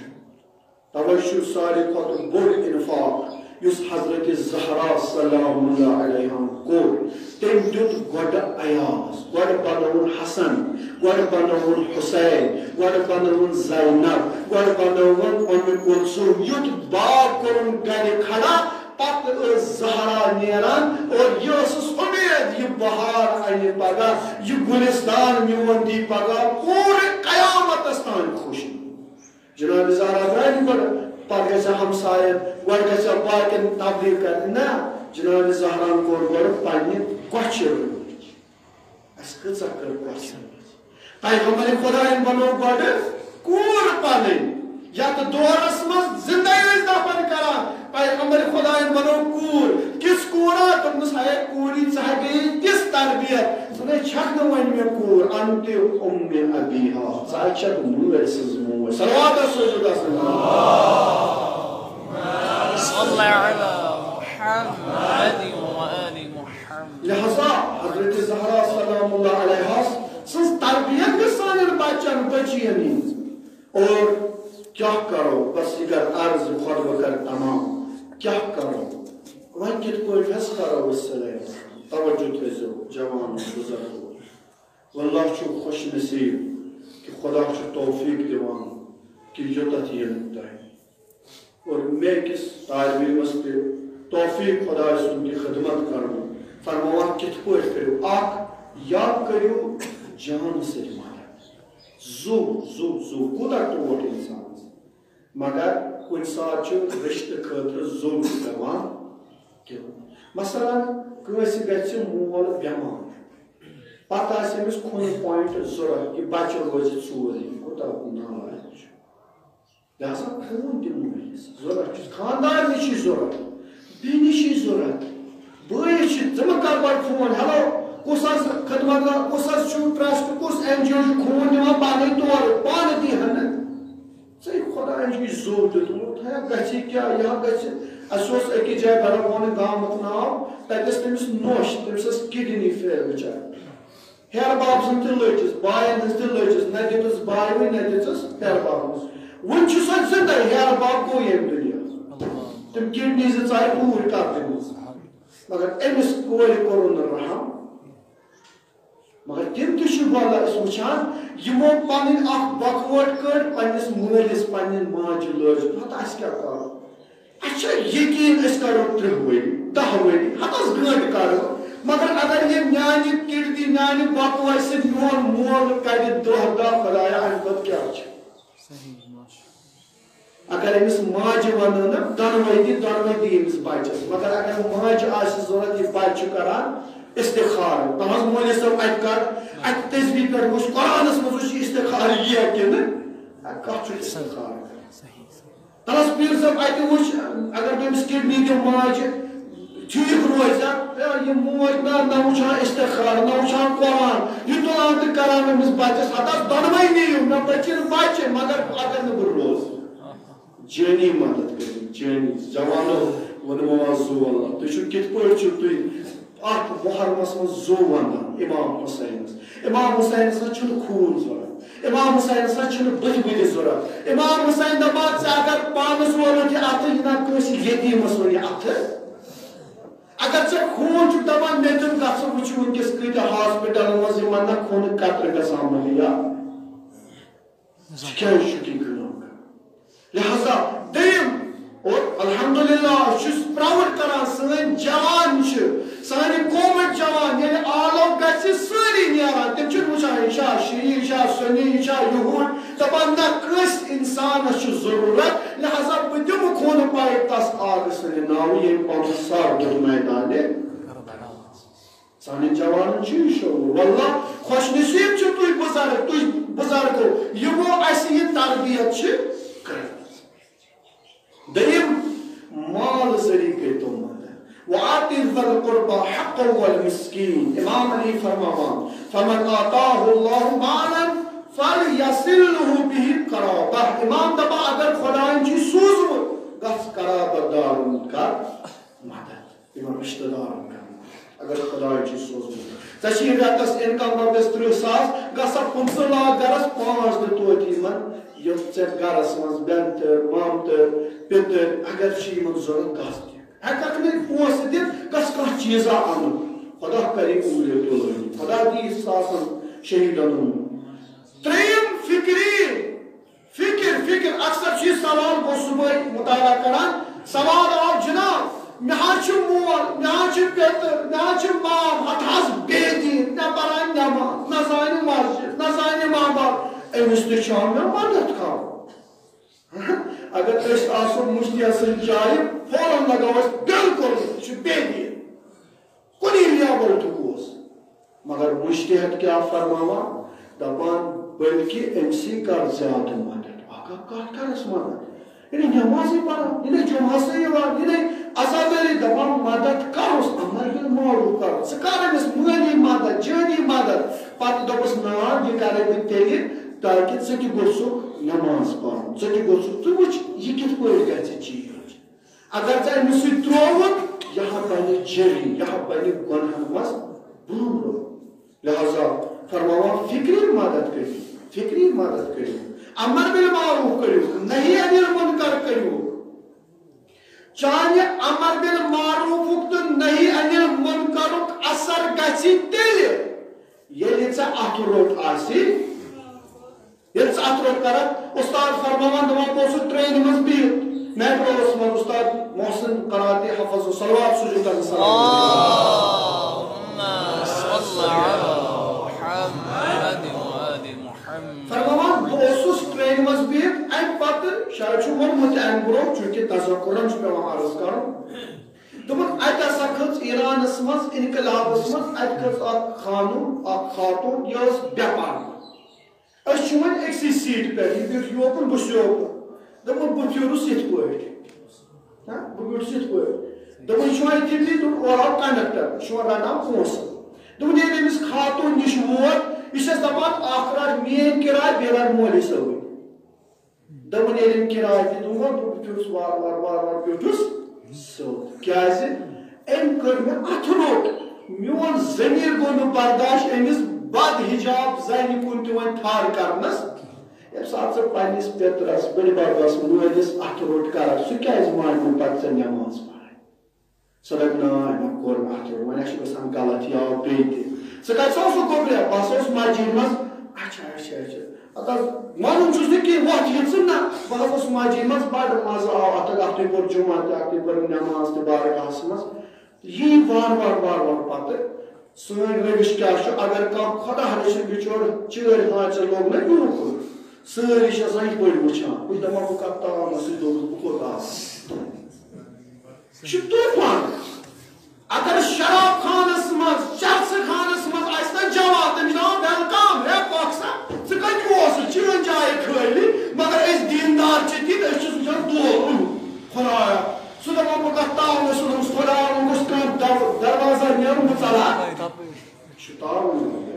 توے چھُ ساروی کھۄتہٕ بوٚڑ انفاق یُس حضرت زہرا سلام اللہ علیہم کوٚر تٔمۍ دیُت گۄڈٕ عیاز گۄڈٕ بنووُن حسن گۄڈٕ بنووُن حُسین گۄڈٕ بنووُن زینب گۄڈٕ بنووُن اُم کلثوم یُتھ باغ کوٚرُن گرِ کھڑا پتہٕ ٲس زہرا نیران اور یہِ ٲسٕس اُمید یہِ بہار انہِ پگاہ یہِ گُلستان میون دی پگاہ پوٗرٕ قیامتس تانۍ خوشی جناب زہرا درٛاے نہٕ گۄڈٕ پتہٕ گژھِ ہمساین گۄڈٕ گژھِ باقین تبلیغ کرنہِ نہ جناب زہران کوٚر گۄڈٕ پننہِ کۄچھِ رٲچھ اَسہِ کۭژاہ کٔر کۄچھ پیغمبر خۄدایَن بنوو گۄڈٕ کوٗر پنٕنۍ یتھ دورس منٛز زندے ٲسۍ دفن کران پیغمبر خۄدایَن بنوو کوٗر کِژھ کوٗرا دوٚپنس ہے کوٗری ژٕ ہیٚکے تِژھ تربیت ژٕ نے چھکھ نہٕ وۄنۍ مےٚ کوٗر انتہِ اُمہِ ابیہا ژٕ ہَے چھکھ مٲلۍ سٕنٛز موج صلوات رسول اللہ صلی اللہ علیہ وسلم لہذا حضرت زہرا سلام اللہ علیہ سٕنٛز تربیت گٔژھ سانٮ۪ن بچن بچین ہٕنٛز اور کیا کرو بس یہ کر عرض خود بکر تمام کیا کرو وہیں کت پٲٹھۍ حظ کرو وسلے توجہ تھٲیزیو جوان بزرگ واللہ چھُ خوش نصیب کہ خدا چھُ توفیق دِوان کہ یوٚتتھ یِنہٕ تۄہہِ اور مےٚ أکِس طالبہِ علمس تہِ توفیق خۄداے سُنٛد یہِ خدمت کرُن فرماوان کِتھ پٲٹھۍ کٔرِو اکھ یا کٔرِو جان سۭتۍ مدد زُو کوٗتاہ ٹوٹھ اِنسان مگر کُنہِ ساتہٕ چھُ رِشتہٕ خٲطرٕ زوٚل پٮ۪وان کیٚنٛہہ مثلاً کٲنٛسہِ گژھِ مول بٮ۪مار پتہٕ آسہِ أمِس کھُنہٕ پویِنٛٹ ضوٚرتھ یہِ بچہِ روزِ ژوٗرِ کوٗتاہ نالایق چھُ لہذا خوٗن دِ مٲلِس ضوٚرتھ چھُس خانٛدارنہِ چھُے ضوٚرتھ بیٚنہِ چھُے ضوٚرتھ بٲیِس چھُ ژٕ مہٕ کر گۄڈٕ فون ہیلو کُس حظ خدمت گار کُس حظ چھُ ٹرسٹ کُس این جی او چھُ خوٗن دِوان پانے تورٕ پانہٕ دی ہن نہٕ ژےٚ خۄدایَن چھُے زوٚو دیُتمُت ہے گژھِ کیٛاہ یا گژھِ اَسہِ اوس أکِس جایہِ بَرابونہِ گامُک ناو تَتہِ ٲس تٔمِس نوٚش تٔمِس ٲس کِڈنی فیل بِچارِ ہیرٕ باب سُنٛد تہِ لٔجِس بایَن ہٕنٛز تہِ لٔجِس نہ دِژٕس بایوٕے نہ دِژٕس ہیرٕ بابَس وُنہِ چھُ سۄ زِندَے ہیرٕ باب گوٚو ییٚمہِ دُنیا تِم کِڈنی زٕ ژایہِ اوٗرۍ کَرنہِ مگر أمِس کورِ کوٚرُن نہٕ رحم مگر تِم تہِ چھِ واللہ أسۍ وٕچھان یِمو پنٕنۍ اکھ بکوٲٹ کٔڑ پننِس مٲلِس پننہِ ماجہِ لٲج پتہٕ اَسہِ کیٛاہ کرو اَسہِ چھُ یقیٖن أسۍ کرو 30 ؤری 10 ؤری ہتس گٲنٛٹہٕ کرو مگر اگر یہِ میانہِ کِردی میانہِ بکوٲے سۭتۍ میون مول کڑِ دۄہ خۄدایا اَمہِ پتہٕ کیٛاہ چھُ اگر أمِس ماجہِ وَنو نہ دۄنوَے دی أمِس بچس مگر اگر ماجہِ آسہِ ضوٚرتھ یہِ بچہِ چھُ کران استخار تہذ مولوی صٲب اتہِ کر اتہِ تسبیح پٮ۪ٹھ وٕچھ قرآنس منٛز وٕچھ استخار یِیا کِنہٕ کتھ چھُ استخار تہذ پیٖر صٲب اتہِ وٕچھ اگر بہٕ أمِس کِڈنی دِمہٕ ماجہِ ٹھیک روزان یہ موج نہ وچھان استخار نہ وچھان قرآن یہ تلان تو کران أمس بچس ہتس دۄنوے نیو نہ بچن بچہ مگر اگر نہ بہ روز جٲنی مدد کٔرِو جٲنی جوانو ونمو زو اللہ تُہۍ چھِو کِتھ پٲٹھۍ چھِو تُہۍ اَتھ محرمس منٛز زو ونان امام حسینس چھُنہٕ خوٗن ضروٗرت امام حسینس چھُنہٕ بٕتھِ بٕتھِ ضروٗرت امام حسین دپان ژٕ اگر پانس وولُتھ یہِ اَتھٕ یہِ نہ کٲنٛسہِ یتیٖمس وول یہِ اَتھٕ اگر ژےٚ خوٗن چھُکھ دپان مےٚ دیُن گژھُن وٕچھِو وٕنکیٚس کۭتیاہ ہاسپِٹلن منٛز یِمن نہٕ خوٗنہٕ قطرٕ گژھان مُہیا ژٕ کیٛازِ چھُکھ یہِ کٲم کران لہذا دوٚیِم اور الحمدللہ چھُس پراوُڈ کران سٲنۍ جوان چھِ سانہِ قومٕکۍ جوان ییٚلہِ آلو گژھِ سٲری نیران تِم چھِنہٕ وٕچھان یہِ چھا شیعہ یہِ چھا سُنی یہِ چھا یہوٗد دپان نہ کٲنٛسہِ اِنسانس چھُ ضروٗرت لہذا بہٕ دِمہٕ خوٗنہٕ پایپ تس آگہٕ سٕنٛدِ ناوٕ ییٚمۍ پنُن سر دیُت میدانہِ سانٮ۪ن جوانن چھُ یہِ شعوٗر واللہ خۄش نصیٖب چھِو تُہۍ بُزرگو یِمو اَسہِ یہِ تربیت چھِ کٔرمٕژ دوٚیِم مال ذٔریعہٕ گٔے تِم وآتِ ذا القربى حقه والمسكين امام علی فرماوان فمن آتاه الله مالا فليصله به قرابه امام دپان اگر خدایَن چھُ سوٗزمُت گژھ قرابت دارن کر مدد یِمن رشتہٕ دارن کر اگر خدایَن چھُ سوٗزمُت ژےٚ چھِ رٮ۪تس اِنکم رۄپیس 30,000 گژھکھ 15 لاکھ گرس 5 دِ توتہِ یِمن یِم ژےٚ گرس منٛز بیٚنتٕر مامتٕر پِتٕر اگر چھِ یِمن ضروٗرت گژھ دِ ہٮ۪ککھ نہٕ پونٛسہٕ دِتھ گژھ کانٛہہ چیٖزا اَنُن خۄدا کرِ عمرِ تُلٲنی خۄدا دِیہِ ساسن شہیٖدن ترٛیٚیِم فِکر اکثر چھُ یہِ سوال بہٕ اوسُس صبحٲے مُطالعہ کران سوال آو جِناب مےٚ حظ چھُ مول مےٚ حظ چھُ پیٚتٕر مےٚ حظ چھُ مام ہتہٕ حظ بے دیٖن نہ پران نٮ۪ماز نہ زانہِ مسجد نہ زانہِ ماں باپ أمِس تہِ چھُ مےٚ مدد کرُن اگر أسۍ آسو مُفتِیَس سٕنٛدِ جایہِ فوراً لگاو أسۍ بِلکُل یہِ چھُ بے دیٖن کُنی لیولُک اوس مگر مُجتہد کیٛاہ فرماوان دپان بٔلکہِ أمسٕے کر زیادٕ مدد اکھ کتھ کرس مدد یعنی نٮ۪مازٕے پران یعنی جُمعسٕے یِوان یعنی عزادٲری دپان مدد کرُس امر بالمعروف کرُن ژٕ کر أمِس مٲلی مدد جٲنی مدد پتہٕ دوٚپُس نا یہِ کرے بہٕ تیٚلہِ تاکہِ ژٕ تہِ گوٚژھُکھ نٮ۪ماز پرُن ژٕ تہِ گوٚژھُکھ ژٕ وٕچھ یہِ کِتھ پٲٹھۍ گژھِ چیٖز اگر ژٕ أمِس سۭتۍ ترٛووُکھ یہِ ہا بنہِ جٔری یہِ ہا بنہِ گۄنہن منٛز بُلبُل لہذا فرماوان فِکری مدد کٔرِو امر بالمعروف کٔرِو نہی انل منکر کٔرِو چانہِ امر بالمعروفُک تہٕ نہی انل منکرُک اثر گژھِ تیٚلہِ ییٚلہِ ژےٚ اتھٕ روٚٹ آسہِ ییٚلہِ ژٕ اتھٕ روٚٹ کرکھ اُستاد فرماوان دپان بہٕ اوسُس ٹرینہِ منٛز بِہِتھ میٹرووس منٛز اُستاد محسن قناتی حفظ صلوات سوٗزِو تٔمِس فرماوان بہٕ اوسُس ٹرینہِ منٛز بِہِتھ امہِ پتہٕ شاید چھُ ووٚنمُت امہِ برونٛہہ چوٗنٛکہِ تذکُرن چھُ پیٚوان عرض کرُن دوٚپُن اَتہِ ہسا کھٔژ ایرانس منٛز انقلابس منٛز اَتہِ کھٔژ اکھ خاتوٗن یہِ ٲس بے پردٕ أسۍ چھِ وۄنۍ أکسٕے سیٖٹہِ پٮ۪ٹھ یہِ بیوٗٹھ یوکُن بہٕ چھُس یوکُن دوٚپُن بہٕ پھیوٗرُس یِتھ پٲٹھۍ بہٕ بیوٗٹھُس یِتھ پٲٹھۍ دوٚپُن یہِ چھُ وۄنۍ تِمنٕے دوٚپُن اورٕ آو کنڈکٹر یہِ چھُ وۄنۍ رٹان پونٛسہٕ دوٚپُن ییٚلہِ أمِس خاتوٗن نِش ووت یہِ چھَس دپان اکھ رٹ میٲنۍ کِراے بیٚیہِ رٹ مولوی صٲبٕنۍ دوٚپُن ییٚلہِ أمۍ کِراے تہِ دِژ بہٕ پھیوٗرُس وارٕ بیوٗٹھُس سیوٚد کیٛازِ أمۍ کٔر مےٚ اَتھٕ روٚٹ میون ضمیٖر گوٚو نہٕ برداش أمِس بد حِجاب زنہِ کُن تہِ وۄنۍ تھر کرنس ییٚمہِ ساتہٕ ژٕ پننِس پیترس بٕڈِببس مٲلِس اَتھٕ روٚٹ کرکھ سُہ کیٛازِ مانہِ نہٕ پتہٕ ژےٚ نٮ۪ماز پرٕنۍ ژٕ دپ نا مےٚ کوٚر اَتھٕ روٚٹ وۄنۍ چھُ گژھان غلط یہِ آو بیٚیہِ تہِ ژٕ کتہِ اوسُکھ گوٚبریا بہٕ ہسا اوسُس مسجد منٛز اچھا اتھ ونُن چھُس نہٕ کینٛہہ وۄتھ یہِ ژٕ نہ بہٕ حظ اوسُس مسجد منٛز بڑٕ مزٕ آو اَتھٕے کوٚر جُمعہ تہِ اَتھٕے پٔرٕکھ نٮ۪ماز تہِ بارگاہس منٛز یی وارٕ پتہٕ سٲنۍ روش کیٛاہ چھُ اگر کانٛہہ خۄدا رٔچھِنۍ بِچور چٲرۍ ہانٛژِ لوگ نہ یوٗکُن سٲری چھِ آسان یِتھ پٲٹھۍ وٕچھان بہٕ چھُس دپان بہٕ کتھ تامس سۭتۍ لوٚگُس بہٕ کوٚت آس یہِ چھُ طوٗفان اگر شراب خانس منٛز چرسہٕ خانس منٛز آسہِ نہ جوان تٔمِس چھِ دپان ویلکم ہے پۄکسا ژٕ کتہِ اوسُکھ چٲنۍ جایہِ خٲلی مگر أسۍ دیٖندار چھِ تِتھۍ أسۍ چھِ وٕچھان دۄہ خۄدایا سُہ دپان بہٕ کتھ تامس دوٚپُس خۄدایا وۄنۍ گوٚژھ کانٛہہ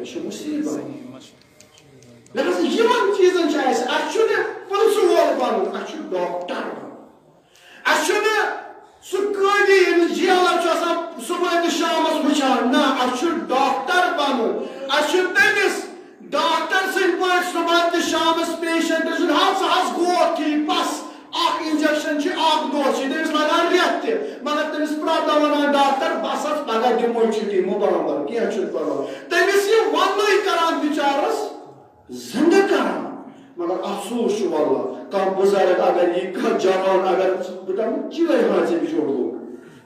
یہ مصیبت لہذا یمن چیزن پلسہ وول بنن اچھا ڈاکٹر اچھا سہ قٲدی ییٚمِس جیلر آسان صبح تو شامس وٕچھان نا اچھا ڈاکٹر بنن اچھا تٔمِس ڈاکٹر سٕنٛدۍ پٲٹھۍ صبح تو شامس پیشنٹ سُنٛد حظ گوٚو ٹھیٖک بس اکھ انجیکشن اکھ دۄہ تٔمِس لگان رٮ۪تھ تہِ مگر تٔمِس پرٛٮ۪تھ دۄہ ونان ڈاکٹر بس حظ پگاہ دِمو چھُٹی مُبارک کینٛہہ چھُنہٕ پرواے تٔمِس یہِ وننُے کران بِچارس زندٕ کران مگر افسوس چھُ واللہ کانٛہہ بُزرگ اگر یی کانٛہہ جوان اگر بہٕ دپہٕ چٲنۍ ہاژے بِچور لوگ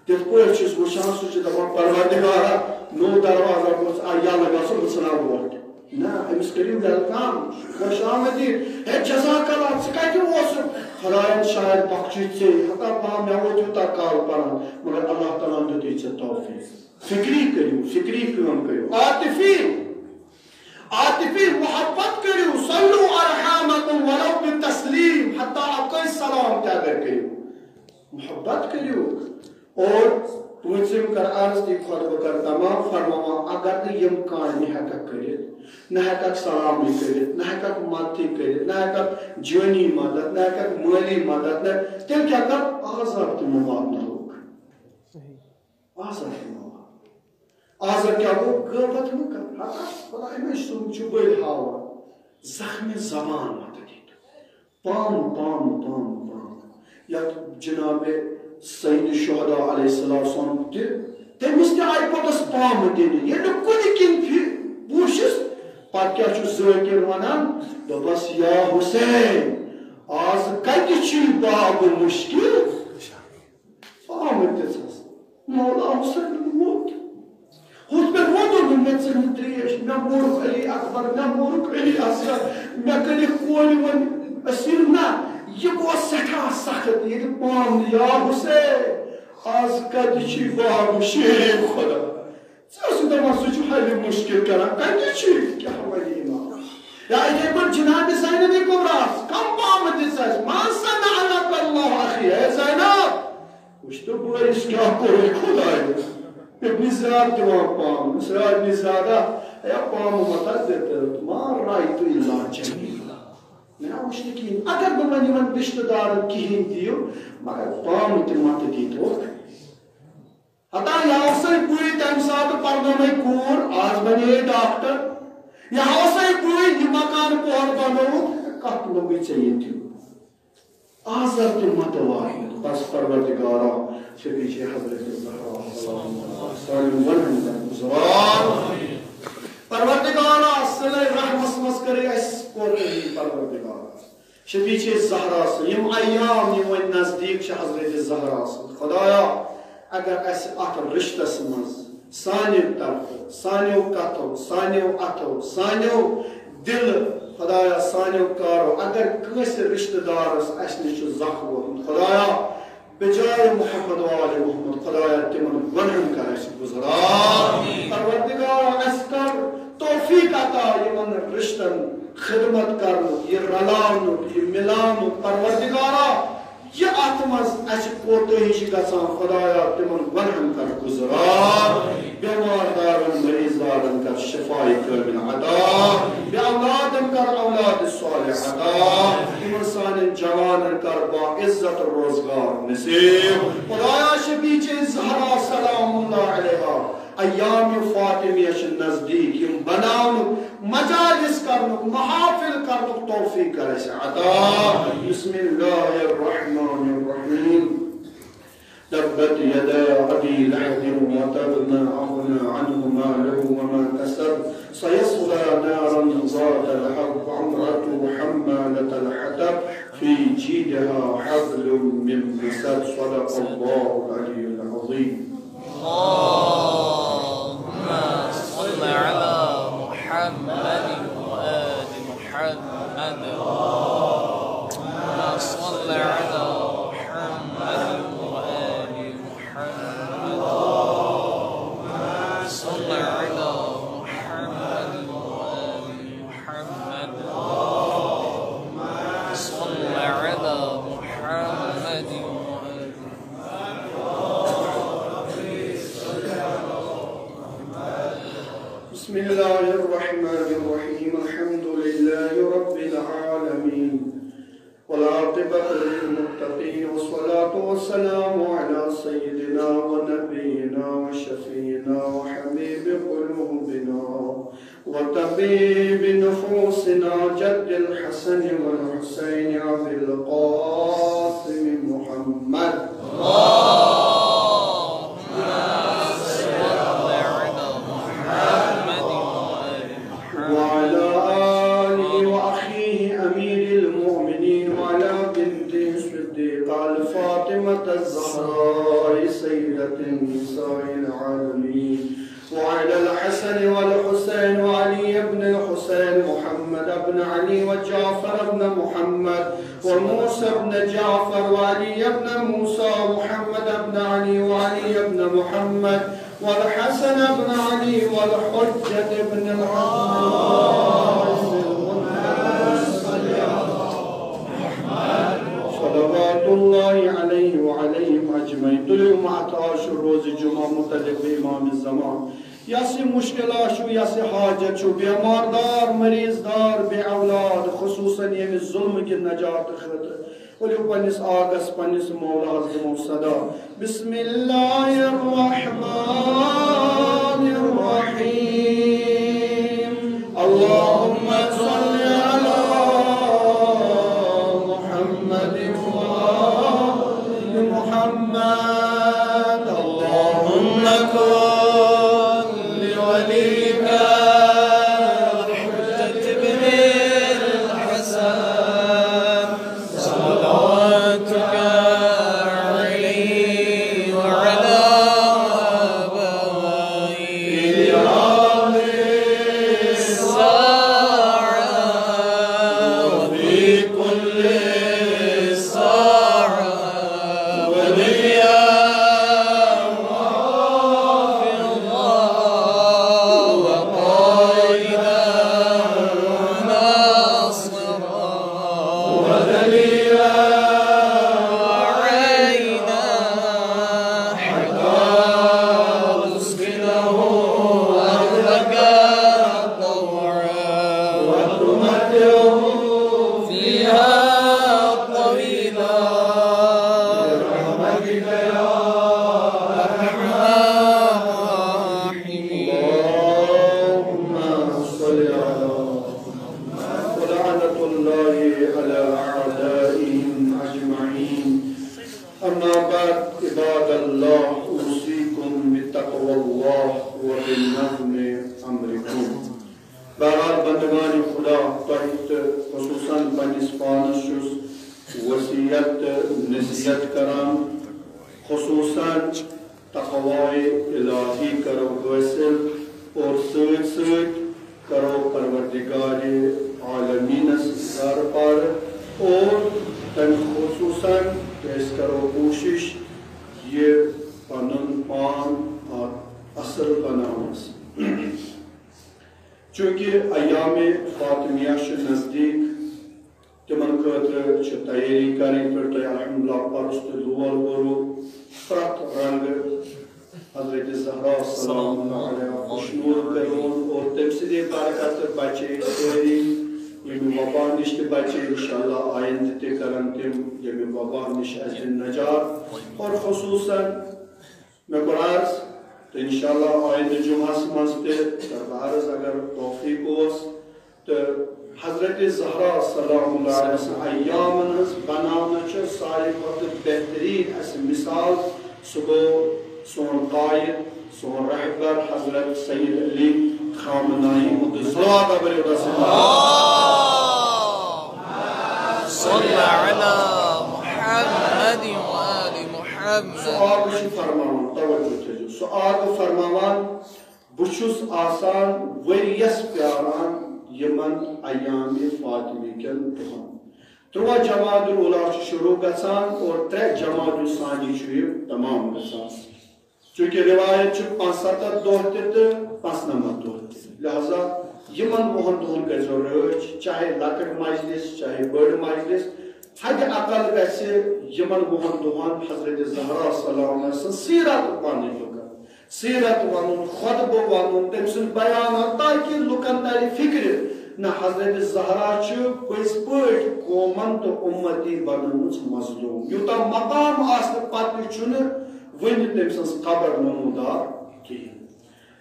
تِتھ پٲٹھۍ چھُس وٕچھان سُہ چھُ دپان پروردگارا نوٚو دروازہ گوٚژھ یلہٕ گژھُن بہٕ ژھٕناو ووٹ نا أمِس کٔرِو ویلکم خوش آمدید ہے جزاک اللہ ژٕ کتہِ اوسُکھ خداین شاید بخشی ژےٚ ہتا پہم مےٚ ووت یوٗتاہ کال پران مگر اللہ تعالیٰ ہن دیُتے ژےٚ توفیٖق فکری کٲم کٔرِو عاطفی محبت کٔرِو صلو ارحامکم ولو بالتسلیم حتی اکٲے سلام تہِ اگر کٔرِو محبت کٔرِو اور پوٗنٛژِم کر عرض تی کھۄتہٕ بہٕ کر تمام فرماوان اگر نہٕ یِم کامہِ ہٮ۪ککھ کٔرِتھ نہ ہٮ۪ککھ سلامٕے کٔرِتھ نہ ہٮ۪ککھ مدتھٕے کٔرِتھ نہ ہٮ۪ککھ جٲنی مدد نہ ہٮ۪ککھ مٲلی مدد نہ تیٚلہِ کیٛاہ کر آزار تہِ مہٕ واتناوُکھ آزار تہِ مہٕ واتناوُکھ آزار کیٛاہ گوٚو غٲبت مہٕ کر خدا اَمے صٲب چھُ بٔلۍ ہاوان زخمِ زبان متہٕ دِتھ پام یتھ جناب سید شہداء علیہ السلام تہِ تٔمِس تہِ آیہِ پوٚتُس پامہٕ دِنہٕ ییٚلہِ نہٕ کُنہِ کِنۍ پوٗشِس پتہٕ کیٛاہ چھُ ذٲکِر ونان دوٚپس یا حُسین آز کتہِ چھُے بابہٕ مُشکِل پامہٕ دِژٕس مولا حُسین موت ہُتھ پٮ۪ٹھ ووٚنُن نہٕ مےٚ ژٕ نہٕ ترٛیش مےٚ موٚرُکھ علی اکبر مےٚ موٚرُکھ علی اصغر مےٚ کٔرِکھ کورِ وۄنۍ أسیٖر نہ یہ گوٚو سٮ۪ٹھاہ سخت ییٚلہِ پام یا حُسین آز کتہِ چھُے بابہٕ شیرے خۄدا ژٕ ٲسٕکھ دپان سُہ چھُ حلہِ مُشکِل کران کتہِ چھُے کیٛاہ وَنہِ امام یا یِتھَے پٲٹھۍ جناب زینب کُبراہس کم پامہٕ دِژ ما صنعک اللہ اخی ہے زینب وٕچھ تہٕ بٲیِس کیٛاہ کوٚرُے خۄدایہِ ابن زیاد دِوان پام ابن زیادہ ہے پامہٕ متا دِتہٕ ما رایتُ الا جمیلا مےٚ وٕچھ نہٕ کِہیٖنۍ اگر بہٕ وۄنۍ یِمن رِشتہٕ دارن کِہیٖنۍ دِیِو مگر پامہٕ تہِ متہٕ دیٖتوکھ ہتا یاوسے بٕے تمہِ ساتہٕ پرنٲوے کوٗر آز بنے ڈاکٹر یاوسے بٕے یہِ مکان پوہر بنووُکھ کتھ لوگُے ژےٚ ییٚتہِ آزر تہِ متہٕ وایِتھ بس پروردگارا شفیع حضرت پروردگارا صلح رحمس مس کرے اس قربانی پروردگارا شفیع زہرا یم ایام یم وۄنۍ نزدیک چھ حضرت زہرا خدایا اگر اس اتھ رشتس مز سانہِ طرفہٕ سانیو کتھو سانیو اتھو سانیو دل خدایا سانیو کارو اگر کٲنٛسہِ رشتہٕ دارس اسہِ نِش چھُ زخم ووتمُت خدایا بجائے محمد وآل محمد خدایا تمن گنہن کر اس گزار پروردگار اس کر توفیق عطا یمن رشتن خدمت کرنُک یہ رلاونُک یہ ملاونُک پروردگارا یہ اتمز اس کوتاہی چھ گژھان خدایا تمن گنہن کر گزار بیمار دارن مریض دارن کر شفاء کامل عطا بے اولادن کر اولاد صالح عطا تمن سانن جوانن کر با عزت روزگار نصیب خدایا شفیع زہرا سلام اللہ علیہا ایام فاطمیہ چھ نزدیک یم بناونُک مجالس کرنُک محافل کرنُک توفیق کر اس عطا بسم اللہ الرحمن الرحیم تبت یدا ابی لہب وتب ما اغنى عنه ماله وما كسب سيصلى نارا ذات لهب وامرأته حمالة الحطب في جيدها حبل من مسد صدق الله العلي العظيم اللهم صل على محمد وآل محمد اللهم صل على محمد وآل محمد اللهم صل على محمد وآل محمد اللهم صل على محمد بسم الله الرحمن الرحيم الحمد لله رب العالمين والعاقبة للمتقين والصلاة والسلام على سيدنا ونبينا وشفينا وحبيب قلوبنا وطبيب نفوسنا جد الحسن والحسين أبي القاسم محمد وعلى آله وأخيه أمير المؤمنين وعلى بنته الصديقة الفاطمة الزهراء سيدة النساء العالمين وعلى الحسن والحسين وعلي بن الحسين محمد بن علي وجعفر بن محمد وموسى بن جعفر وعلي بن موسى محمد بن علي وعلي بن محمد والحسن بن علي والحجة بن صلوات الله عليه وعليهم أجمعين. طلعوا مع تعاشر روز الجمعة متعلق بإمام الزمان. ياسي مشكلة شو ياسي حاجة شو بيمار دار مريض دار بأولاد خصوصا يم الظلم کی نجات خطر ولو پنس آغاز پنس مولا عظم صدا بسم الله الرحمن الرحيم اللهم صل على محمد وآل محمد اللهم كن لوليك الحجة بن الحسن صلواتك عليه وعلى آبائه الساعة وفي كل ساعة وليا چونکہ ایام فاطمیہ نزدیک تمن خاطر تیاری کریں پھر تو الحمدللہ پرست دعا کرو پرت رنگ حضرت زہرا سلام اللہ علیہ خوشنور کرون اور تم سے برکت بچے ساری یم وبا نش بچے انشاءاللہ آئندہ تہ کرن تم یم وبا نش ازن نجات اور خصوصا میں قرآن تو انشاءاللہ آئندہ جمعہ مز تربارز اگر توفیق ہوس تو حضرت زہرا سلام اللہ علیہ وسلم ایامن ہز بنانا ساری وقت بہترین اس مثال سگو سون قائد سون رہبر حضرت سید علی خامنائی صلوات علیہ وسلم صلی علی محمد وآل محمد. سؤال بشی فرماوان توجہ تجو سؤال فرماوان بچوس آسان وریس پیاران یمن ایام فاطمی کن دہن تروا جماعت الاولا شروع گسان اور 3 جماعت الثانی تمام گسان چونکہ روایت 5-7 دہ تہ 5 دہ لہذا یمن وہن دہن گزو رچ چاہے لکٹ مجلس چاہے بڑ مجلس حد اقل گھس یمن وہن دہن حضرت زہرا صلی اللہ علیہ وسلم سیرت پانے لوگ سیرت ون خطبہ ون تم سن بیانات تاکہ لکن تر فکر نہ حضرت زہرا پز پہ قومن تو امتی بنم مظلوم یوتا مقام پتہ ون تم سن قبر نمودار کہین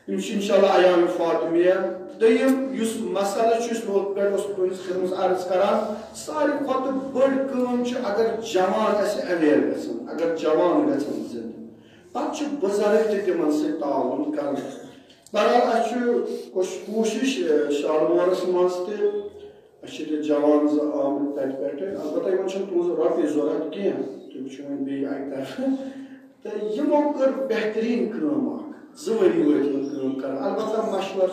انشاءاللہ ایام فاطمیہ دیم اس مسئلہ پہ خدمت عرض کران ساری کھت بڑ کم اگر جوان اویئر گھن اگر جوان گھن زندہ پتہ بزرگ تمن سی تعاون کر بہرحال کوشش شالمورس مز تہ جوان ز آمت تت پہ البتہ ان تہذ رۄپیہِ ضرورت کی تم ون بی اکہ طرف تو یمو کر بہترین کام اخ زٕ ؤری وٲتۍ کٲم کران البتہ مشور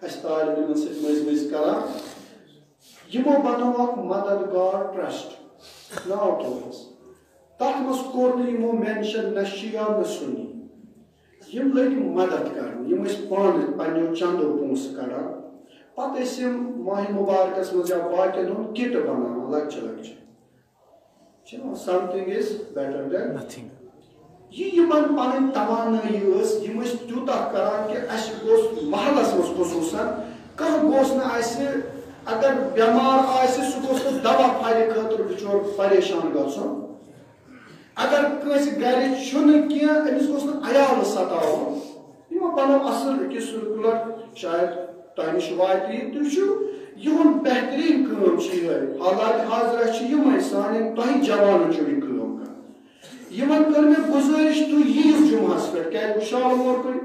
اس طالب علمن سۭتۍ مٔنٛزۍ مٔنٛزۍ کران یمو بنو اکھ مددگار ٹرسٹ ناو تھوٚوہس تتھ منٛز کوٚر نہٕ یمو مینشن نہ شِیا نہ سُنی یم لٔگۍ مدد کران یم ٲسۍ پانہٕ پننیو چندو پونٛسہٕ کڑان پتہٕ ٲسۍ یم ماہِ مبارکس منٛز یا باقین ہُنٛد کِٹ بناوان لۄکچہِ لۄکچہِ something is better than nothing یہ یمن پنٕنۍ توانٲیی ٲس یم ٲسۍ تیوٗتاہ کران کہ اسہِ گوٚژھ محلس منٛز خصوٗصن کانٛہہ گوٚژھ نہٕ اسہِ اگر بٮ۪مار آسہِ سُہ گوٚژھ نہٕ دوا پھلہِ خٲطرٕ بِچور پریشان گژھُن اگر کٲنٛسہِ گرِ چھُنہٕ کینٛہہ أمِس گوٚژھ نہٕ عیال ستاوُن یمو بنوو اصل أکِس سٔرکوٗلر شاید تۄہہِ نِش واتہِ یہِ تُہۍ چھِو یِہُنٛد بہتریٖن کٲم چھِ یِہوٚے حالات حاضرہ چھِ یِمے سانٮ۪ن تۄہہِ جوانن چھُو یہِ کٲم کران یمن کٔر مےٚ گُزٲرِش تُہۍ یِیِو جُمعہس پٮ۪ٹھ کیٛازِ بہٕ شالمور کُن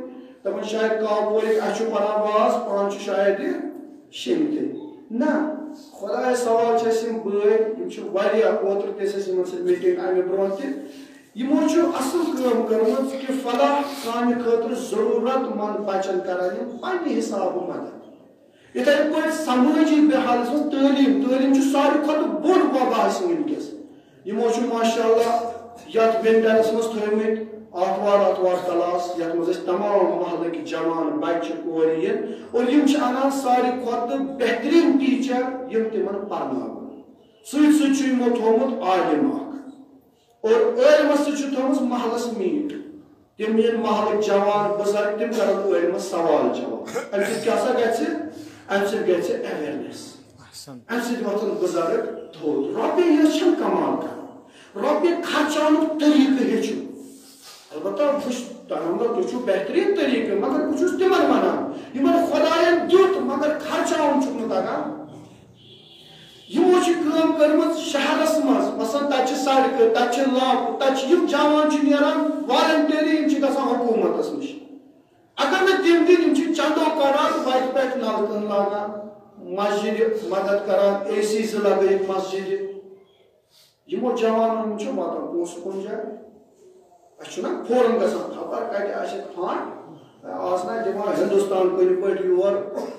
دپان شاید کاپورٕکۍ اَسہِ چھُ پران واز پانہٕ چھُ شاید یہِ شیٚمتٕے نہ خۄدایس سوال چھِ اَسہِ یِم بٲے یِم چھِ واریاہ اوترٕ تہِ ٲسۍ اَسہِ یِمن سۭتۍ میٖٹِنٛگ اَمہِ برونٛہہ تہِ یِمو چھُ اصل کٲم کٔرمٕژ کہِ فلاح سانہِ خٲطرٕ ضروٗرت منٛد بچن کران یِم پننہِ حسابہٕ مدد یِتھے پٲٹھۍ سمٲجی بحالس منٛز تعلیٖم چھُ ساروی کھۄتہٕ بوٚڑ وبا اسہِ وٕنکیٚس یِمو چھُ ماشاء اللہ یتھ ونٹرس منٛز تھٲومٕتۍ آتھوار کلاس یتھ منٛز أسۍ تمام محلٕکۍ جوان بچہِ کورِ یِن اور یِم چھِ انان ساروی کھۄتہٕ بہتریٖن ٹیٖچر یِم تِمن پرناوان سۭتۍ سۭتۍ چھُ یِمو تھوٚومُت عالم اکھ اور عٲلمس سۭتۍ چھُ تھٲومٕژ محلس میٖٹ تِم یِن محلٕکۍ جوان بُزرگ تِم کرن عٲلمس سوال جواب امہِ سۭتۍ کیٛاہ سا گژھِ امہِ سۭتۍ گژھِ ایویرنیس امہِ سۭتۍ وۄتھن بُزرگ تھوٚد رۄپیہِ یٲژ چھنہٕ کمال کران رۄپیہِ خرچاونُک طریٖقہٕ ہیٚچھِو البتہ بہٕ چھُس تُہۍ چھُو بہتریٖن طریٖقہٕ مگر بہٕ چھُس تِمن ونان یِمن خۄداین دیُت مگر خرچاوُن چھُکھ نہٕ تگان یِمو چھِ کٲم کٔرمٕژ شہرس منٛز مثلاً تتہِ چھِ سڑکہٕ تتہِ چھِ لامپ تتہِ چھِ یِم جوان چھِ نیران والنٹری یِم چھِ گژھان حکوٗمتس نِش اگر نہٕ تِم دِن یِم چھِ چندو کڑان وتہِ پٮ۪ٹھ نلکن لاگان مسجدِ مدد کران اے سی زٕ لگٲیِتھ مسجدِ یِمو جوانن چھُ واتان پونٛسہٕ کُنہِ جایہِ اَسہِ چھُنہ فورن گژھان خبر کتہِ آسہِ فنڈ آز نہ دِوان ہندوستان کُنہِ پٲٹھۍ یور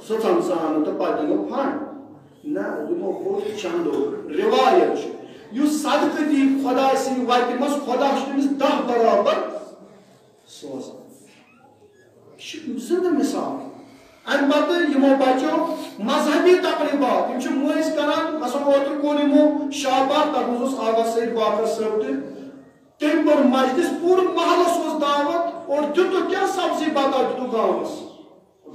سٕژن سان تہٕ پتہٕ دِمو فنڈ نہ یِمو کوٚر چندو رِوایت چھُ یُس صدقہٕ دی خۄدا سٕنٛدِ وتہِ منٛز خۄدا چھُ تٔمِس 10 برابر سوزان یہِ چھُ زِندٕ مثال امہِ پتہٕ یِمو بچو مذہبی تقریٖبات یِم چھِ مٔنٛزۍ کران مثلاً اوترٕ کوٚر یِمو شاپار تتھ منٛز اوس آغا سعید باقر صٲب تہِ تٔمۍ کوٚر مجلس پوٗرٕ محلس اوس دعوت اور دِتُکھ کیٛاہ سبزی بتا دِتُکھ گامس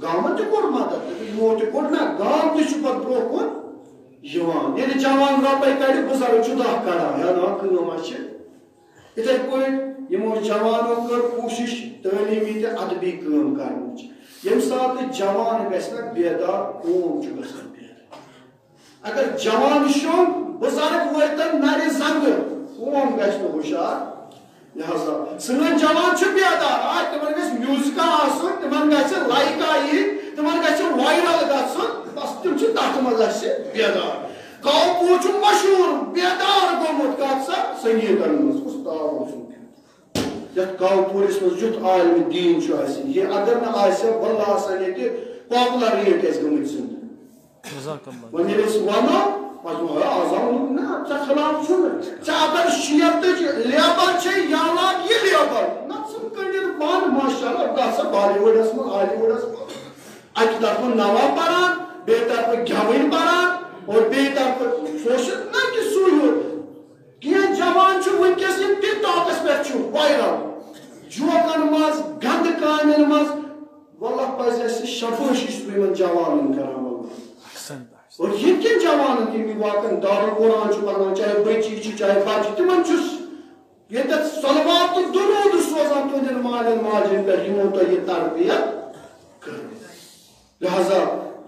گامن تہِ کوٚر مدد یِمو تہِ کوٚر نہ گام تہِ چھُ پتہٕ برونٛہہ کُن یِوان ییٚلہِ جوان رۄپے کڑِ بُزرگ چھُ 10 کڑان یا نا کٲم چھِ یِتھے پٲٹھۍ یِمو جوانو کٔر کوٗشش تعلیٖمی تہٕ ادبی کٲم کرنٕچ ییٚمہِ ساتہٕ جوان گژھِ نہ بیدار قوم چھُ گژھان بیدار اگر جوان شوٚنٛگ بُزرگ وٲتن نرِ زنگہٕ قوم گژھِ نہٕ ہُشار لہذا سٲنۍ جوان چھِ بیدار تِمن گژھِ میوٗزکا آسُن تِمن گژھِ لایکا یِنۍ تِمن گژھِ وایرل گژھُن بس تِم چھِ تتھ منٛز اسہِ بیدار کاوپوٗر چھُ مشہوٗر بیدار گوٚمُت کتھ سا سنگیٖتن منٛز کُس تاو اوس یتھ کاوپوٗرِس منٛز یُتھ عالمہِ دیٖن چھُ اسہِ یہِ اگر نہٕ آسہِ ہا واللہ آسن ییٚتہِ پاپُلر ریٹ ٲسۍ گٔمٕتۍ زِندٕ وۄنۍ ییٚلہِ أسۍ ونو آزام نہ ژےٚ خلاف چھُنہٕ ژےٚ اگر شیٖتٕچ لیبر چھے یا لاگ یہِ لیبر نہ ژٕ کٔڑِتھ بنٛد ماشاء اللہ گژھ سا بالی وُڈس منٛز ہالی وُڈس منٛز اکہِ طرفہٕ نوا پران بیٚیہِ طرفہٕ گٮ۪وٕنۍ پران اور بیٚیہِ طرفہٕ سوشل نہ کہِ سُے یوت کینٛہہ جوان چھُ وٕنکیٚس یِم ٹِک ٹاکس پٮ۪ٹھ چھُ وایرل جوکن مز گند کامن مز واللہ پز اس شاباشی من جوانن کران اور یہ کن جوانن یم واقعا دارالقرآن پران چاہے بچی چاہے بچہ تمن یہ صلوات تو درود سوزان تہندین مالین ماجن پہ یمو تو یہ تربیت کر لہذا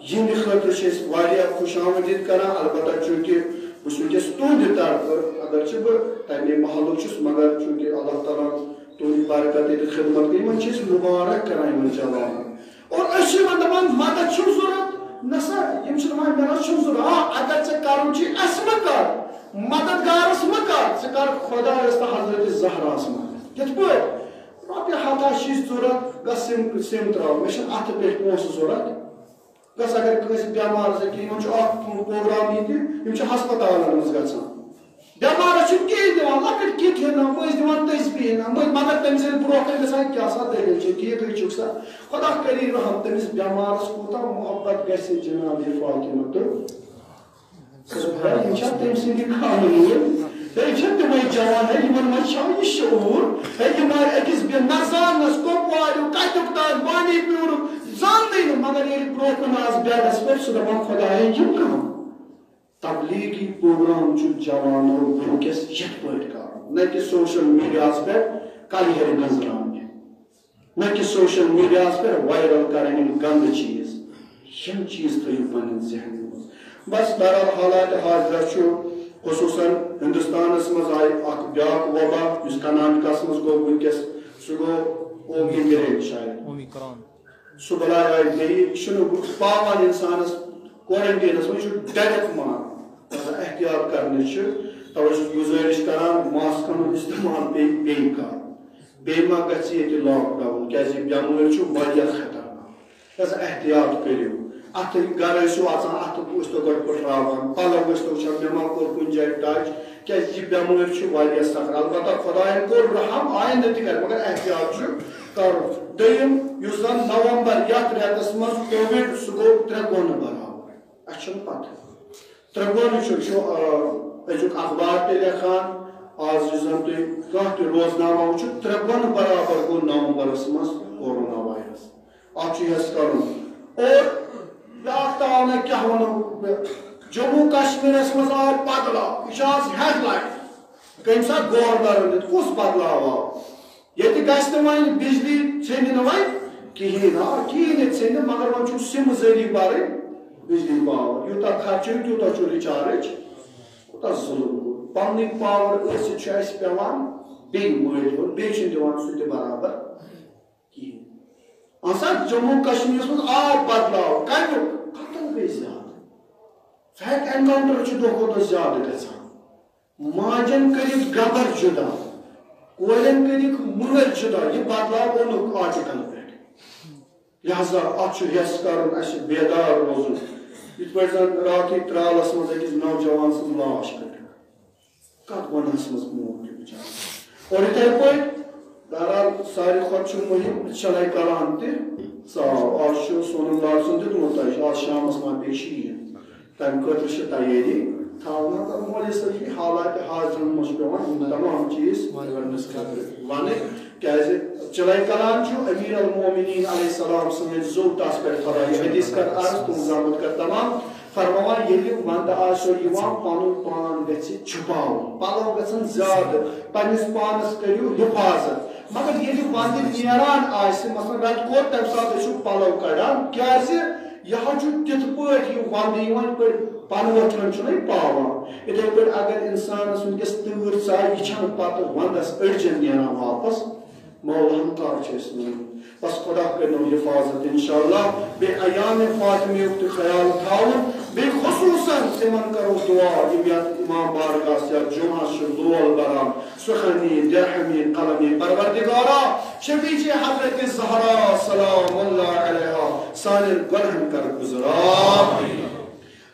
یہ خاطر واریاہ خوش آمدید کران البتہ چونکہ بس ونکس تہند طرف اگرچہ بہ تمے محلک چھس مگر چونکہ اللہ تعالیٰ تہند برکت یہ خدمت گئی من چھ مبارک کران یمن جوانن اور اس دپان مدد چھ ضرورت نسا یم چھ دپان مدد چھ ضرورت اگر ژے کرُن چھ اس مکر مددگارس مکر ژٕ کر خدایس تہٕ حضرت زہراس مدد کِتھ پٲٹھۍ رۄپیہِ ہتھا چھِس ضرورت گژھ سِم تراو مےٚ چھنہٕ اتھٕ پٮ۪ٹھ پونٛسہٕ ضرورت گژھ اگر کٲنٛسہِ بٮ۪مار زِ یِمن چھُ اکھ پروگرام ییٚتہِ یِم چھِ ہسپتالن منٛز گژھان بٮ۪مارس چھُنہٕ کِہیٖنۍ دِوان لۄکٕٹۍ کِٹ ہٮ۪ناو مٔنٛزۍ دِوان تسبیٖح ہٮ۪ناو مگر تٔمۍ سٕنٛدِ برونٛہہ کَنہِ گژھان کیٛاہ سا دٔلیٖل چھِ ٹھیٖکٕے چھُکھ سا خۄدا کٔری رحم تٔمِس بٮ۪مارس کوٗتاہ محبت گژھِ جِناب یہِ فاطمہ تہٕ یہ تم سند خانوٗن تمے جوان یمن من یہ شعور أکِس نزانس کپواریو کتیُک تام بانڈی پورُک زاننٕے مگر ییٚلہِ برونٛہہ کُن آز بیڈس پٮ۪ٹھ سُہ دپان خۄدایا یِم کم تبلیغی پروگرام چھُ جوانو ونکس یِتھ پٲٹھۍ کرُن نہ کہ سوشل میڈیاہس پٮ۪ٹھ کلہر گنزراونہِ نہ کہ سوشل میڈیاہس پٮ۪ٹھ وائرل کرٕنۍ یِم گنٛدٕ چیٖز یِم چیٖز تھٲیِو پنٕنٮ۪ن ذہنن منٛز بس بہرحال حالات حاضرہ خصوصاً ہندوستانس مز آئی اخ بیاکھ وبا اس کرناٹکس مز گو ونکس سہ گو اومیکرون شاید سہ بلاے آئی بیٚیہِ پاوان انسانس کورنٹینس مز ڈائریکٹ مار احتیاط کرنٕچ توے چھُس گزٲرِش کران ماسکن ہُنٛد استعمال بیٚیہِ کرُن بیٚیہِ ما گژھِ ییٚتہِ لاک ڈاوُن کیازِ یہِ بٮ۪مٲرۍ چھُ واریاہ خطرناک لہذا احتیاط کٔرِو اتھ گر ٲسِو آسان اتھ ٲسۍتو گۄڈٕ پٔٹھراوان پلو ٲسۍتو وٕچھان مےٚ ما کوٚر کُنہِ جایہِ ٹچ کیازِ یہِ بٮ۪مٲرۍ چھِ واریاہ سخت البتہ خۄداین کوٚر رحم آیندٕ تہِ کرِ مگر احتیاط چھُ کرُن دوٚیِم یُس زن نومبر یتھ رٮ۪تس منٛز کووِڈ سُہ گوٚو 3 گۄنہٕ برابر اسہِ چھُنہٕ پتہ 3 گۄنہٕ چھُ أزیُک اخبار تہِ لیکھان آز یُس زن تُہۍ کانٛہہ تہِ روزنامہ وٕچھِو 3 گۄنہٕ برابر گوٚو نومبرس منٛز کورونا وایرس اتھ چھُ حظ کرُن اور بیاکھ تعاونہ کیا ونو جموں کشمیرس مز آو بدلاو یہ ہیڈ لائن کم سات گورنر دت کس بدلاو آو یہ گھس ون بجلی ژھیٚنہِ نہٕ وۄنۍ کہین کہین ژھیٚنہِ مگر وۄنۍ چھُ سم ذریعہ برٕنۍ بجلی پاور یوٗتاہ خرچٲیِو تیوٗتاہ چھُ رِچارٕج کوٗتاہ ظُلم گوٚو پنٕنۍ پاور ٲسِتھ چھُ اَسہِ پیٚوان بیٚیہِ مٔلۍ ہیوٚن بیٚیہِ چھِنہٕ دِوان سُہ تہِ برابر کہیٖنۍ آسان جموں کشمیرس مز آو بدلاو کمیُک قتل گئی زیادٕ فیک اینکاؤنٹر چھُ دۄہ کھۄتہٕ دۄہ زیادٕ گژھان ماجن کٔرِکھ گبر جُدا کورٮ۪ن کٔرِکھ مٲلۍ جُدا یہِ بدلاو اوٚنُکھ آرٹِکل پٮ۪ٹھ لہذا اتھ چھُ ہٮ۪س کرُن اَسہِ بیدار روزُن یِتھ پٲٹھۍ زن راتھٕے ترالس منٛز أکِس نوجوان سٕنٛز لاش کٔڑٕکھ کتھ گۄنہس منٛز موٗد یہِ بِچارٕ اور یِتھٕے پٲٹھۍ بہرحال ساروی کھۄتہٕ چھُ مُہِم چلے کلان تہِ ژاو آز چھُ سونم لال سُنٛد دیُتمُت تۄہہِ آز شامس ما پیٚیہِ شیٖن تمہِ خٲطرٕ چھِ تیٲری تھاوُن مگر مولوی صٲبی حالات حاضرن منٛز چھُ پیٚوان یِم تمام چیٖز کرنس خٲطرٕ ونٕنۍ کیازِ چلے کلان چھُ امیر المومنین علیہ السلام سٕنٛدۍ زوٚو تس پٮ۪ٹھ خۄداے حدیث کر عرض تُہنٛز آمد کر تمام فرماوان ییٚلہِ ونٛدٕ آسیو یِوان پنُن پان گژھِ چھُپاوُن پلو گژھن زیادٕ پننِس پانس کٔرِو حفاظت مگر ییٚلہِ ونٛدٕ نیران آسہِ مثلاً رٮ۪تہٕ کول تمہِ ساتہٕ ٲسِو پلو کڑان کیازِ یہِ حظ چھُ تِتھ پٲٹھۍ یہِ ونٛدٕ یِوان یِتھ پٲٹھۍ پنہٕ ؤتھرن چھُنہ یہِ پاوان یِتھٕے پٲٹھۍ اگر انسانس ونکیٚس تۭر ژایہِ یہِ چھنہٕ پتہٕ ونٛدس أڑجن نیران واپس مولاہن کر چھِ أسۍ وَنان بس خدا کٔرِنو حفاظت انشاءاللہ بیٚیہِ ایام فاطمیُک تہِ خیال تھاوُن بیٚیہِ خصوٗصن تِمن کرو دعا یِم یتھ امام بارگاہس یتھ جمعس چھِ لول بران سُخنی درہمی قلمی پروردگارا شفیع حضرت زہرا سلام اللہ علیہا سانٮ۪ن گۄنہن کر گُزرا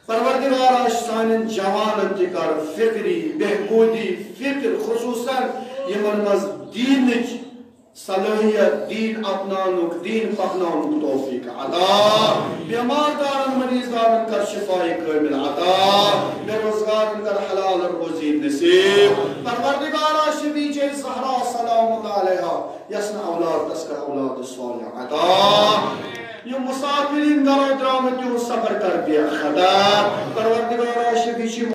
پروردگارا سانٮ۪ن جوانن تہِ کر فکری بہبوٗدی فکر خصوٗصن یِمن منٛز دیٖنٕچ صلٲحیت دین اپناونُک دین پکناونُک توفیق عطا بیمار دارن مریض دارن کر شفاء کامل عطا بے روزگارن کر حلال روزی نصیب پروردگارا شفیع زہرا سلام اللہ علیہا یسن اولاد تس کر اولاد صالح عطا یہ مسافرین گھروں درامت یوں سفر کر بے خدا پروردگار شفیع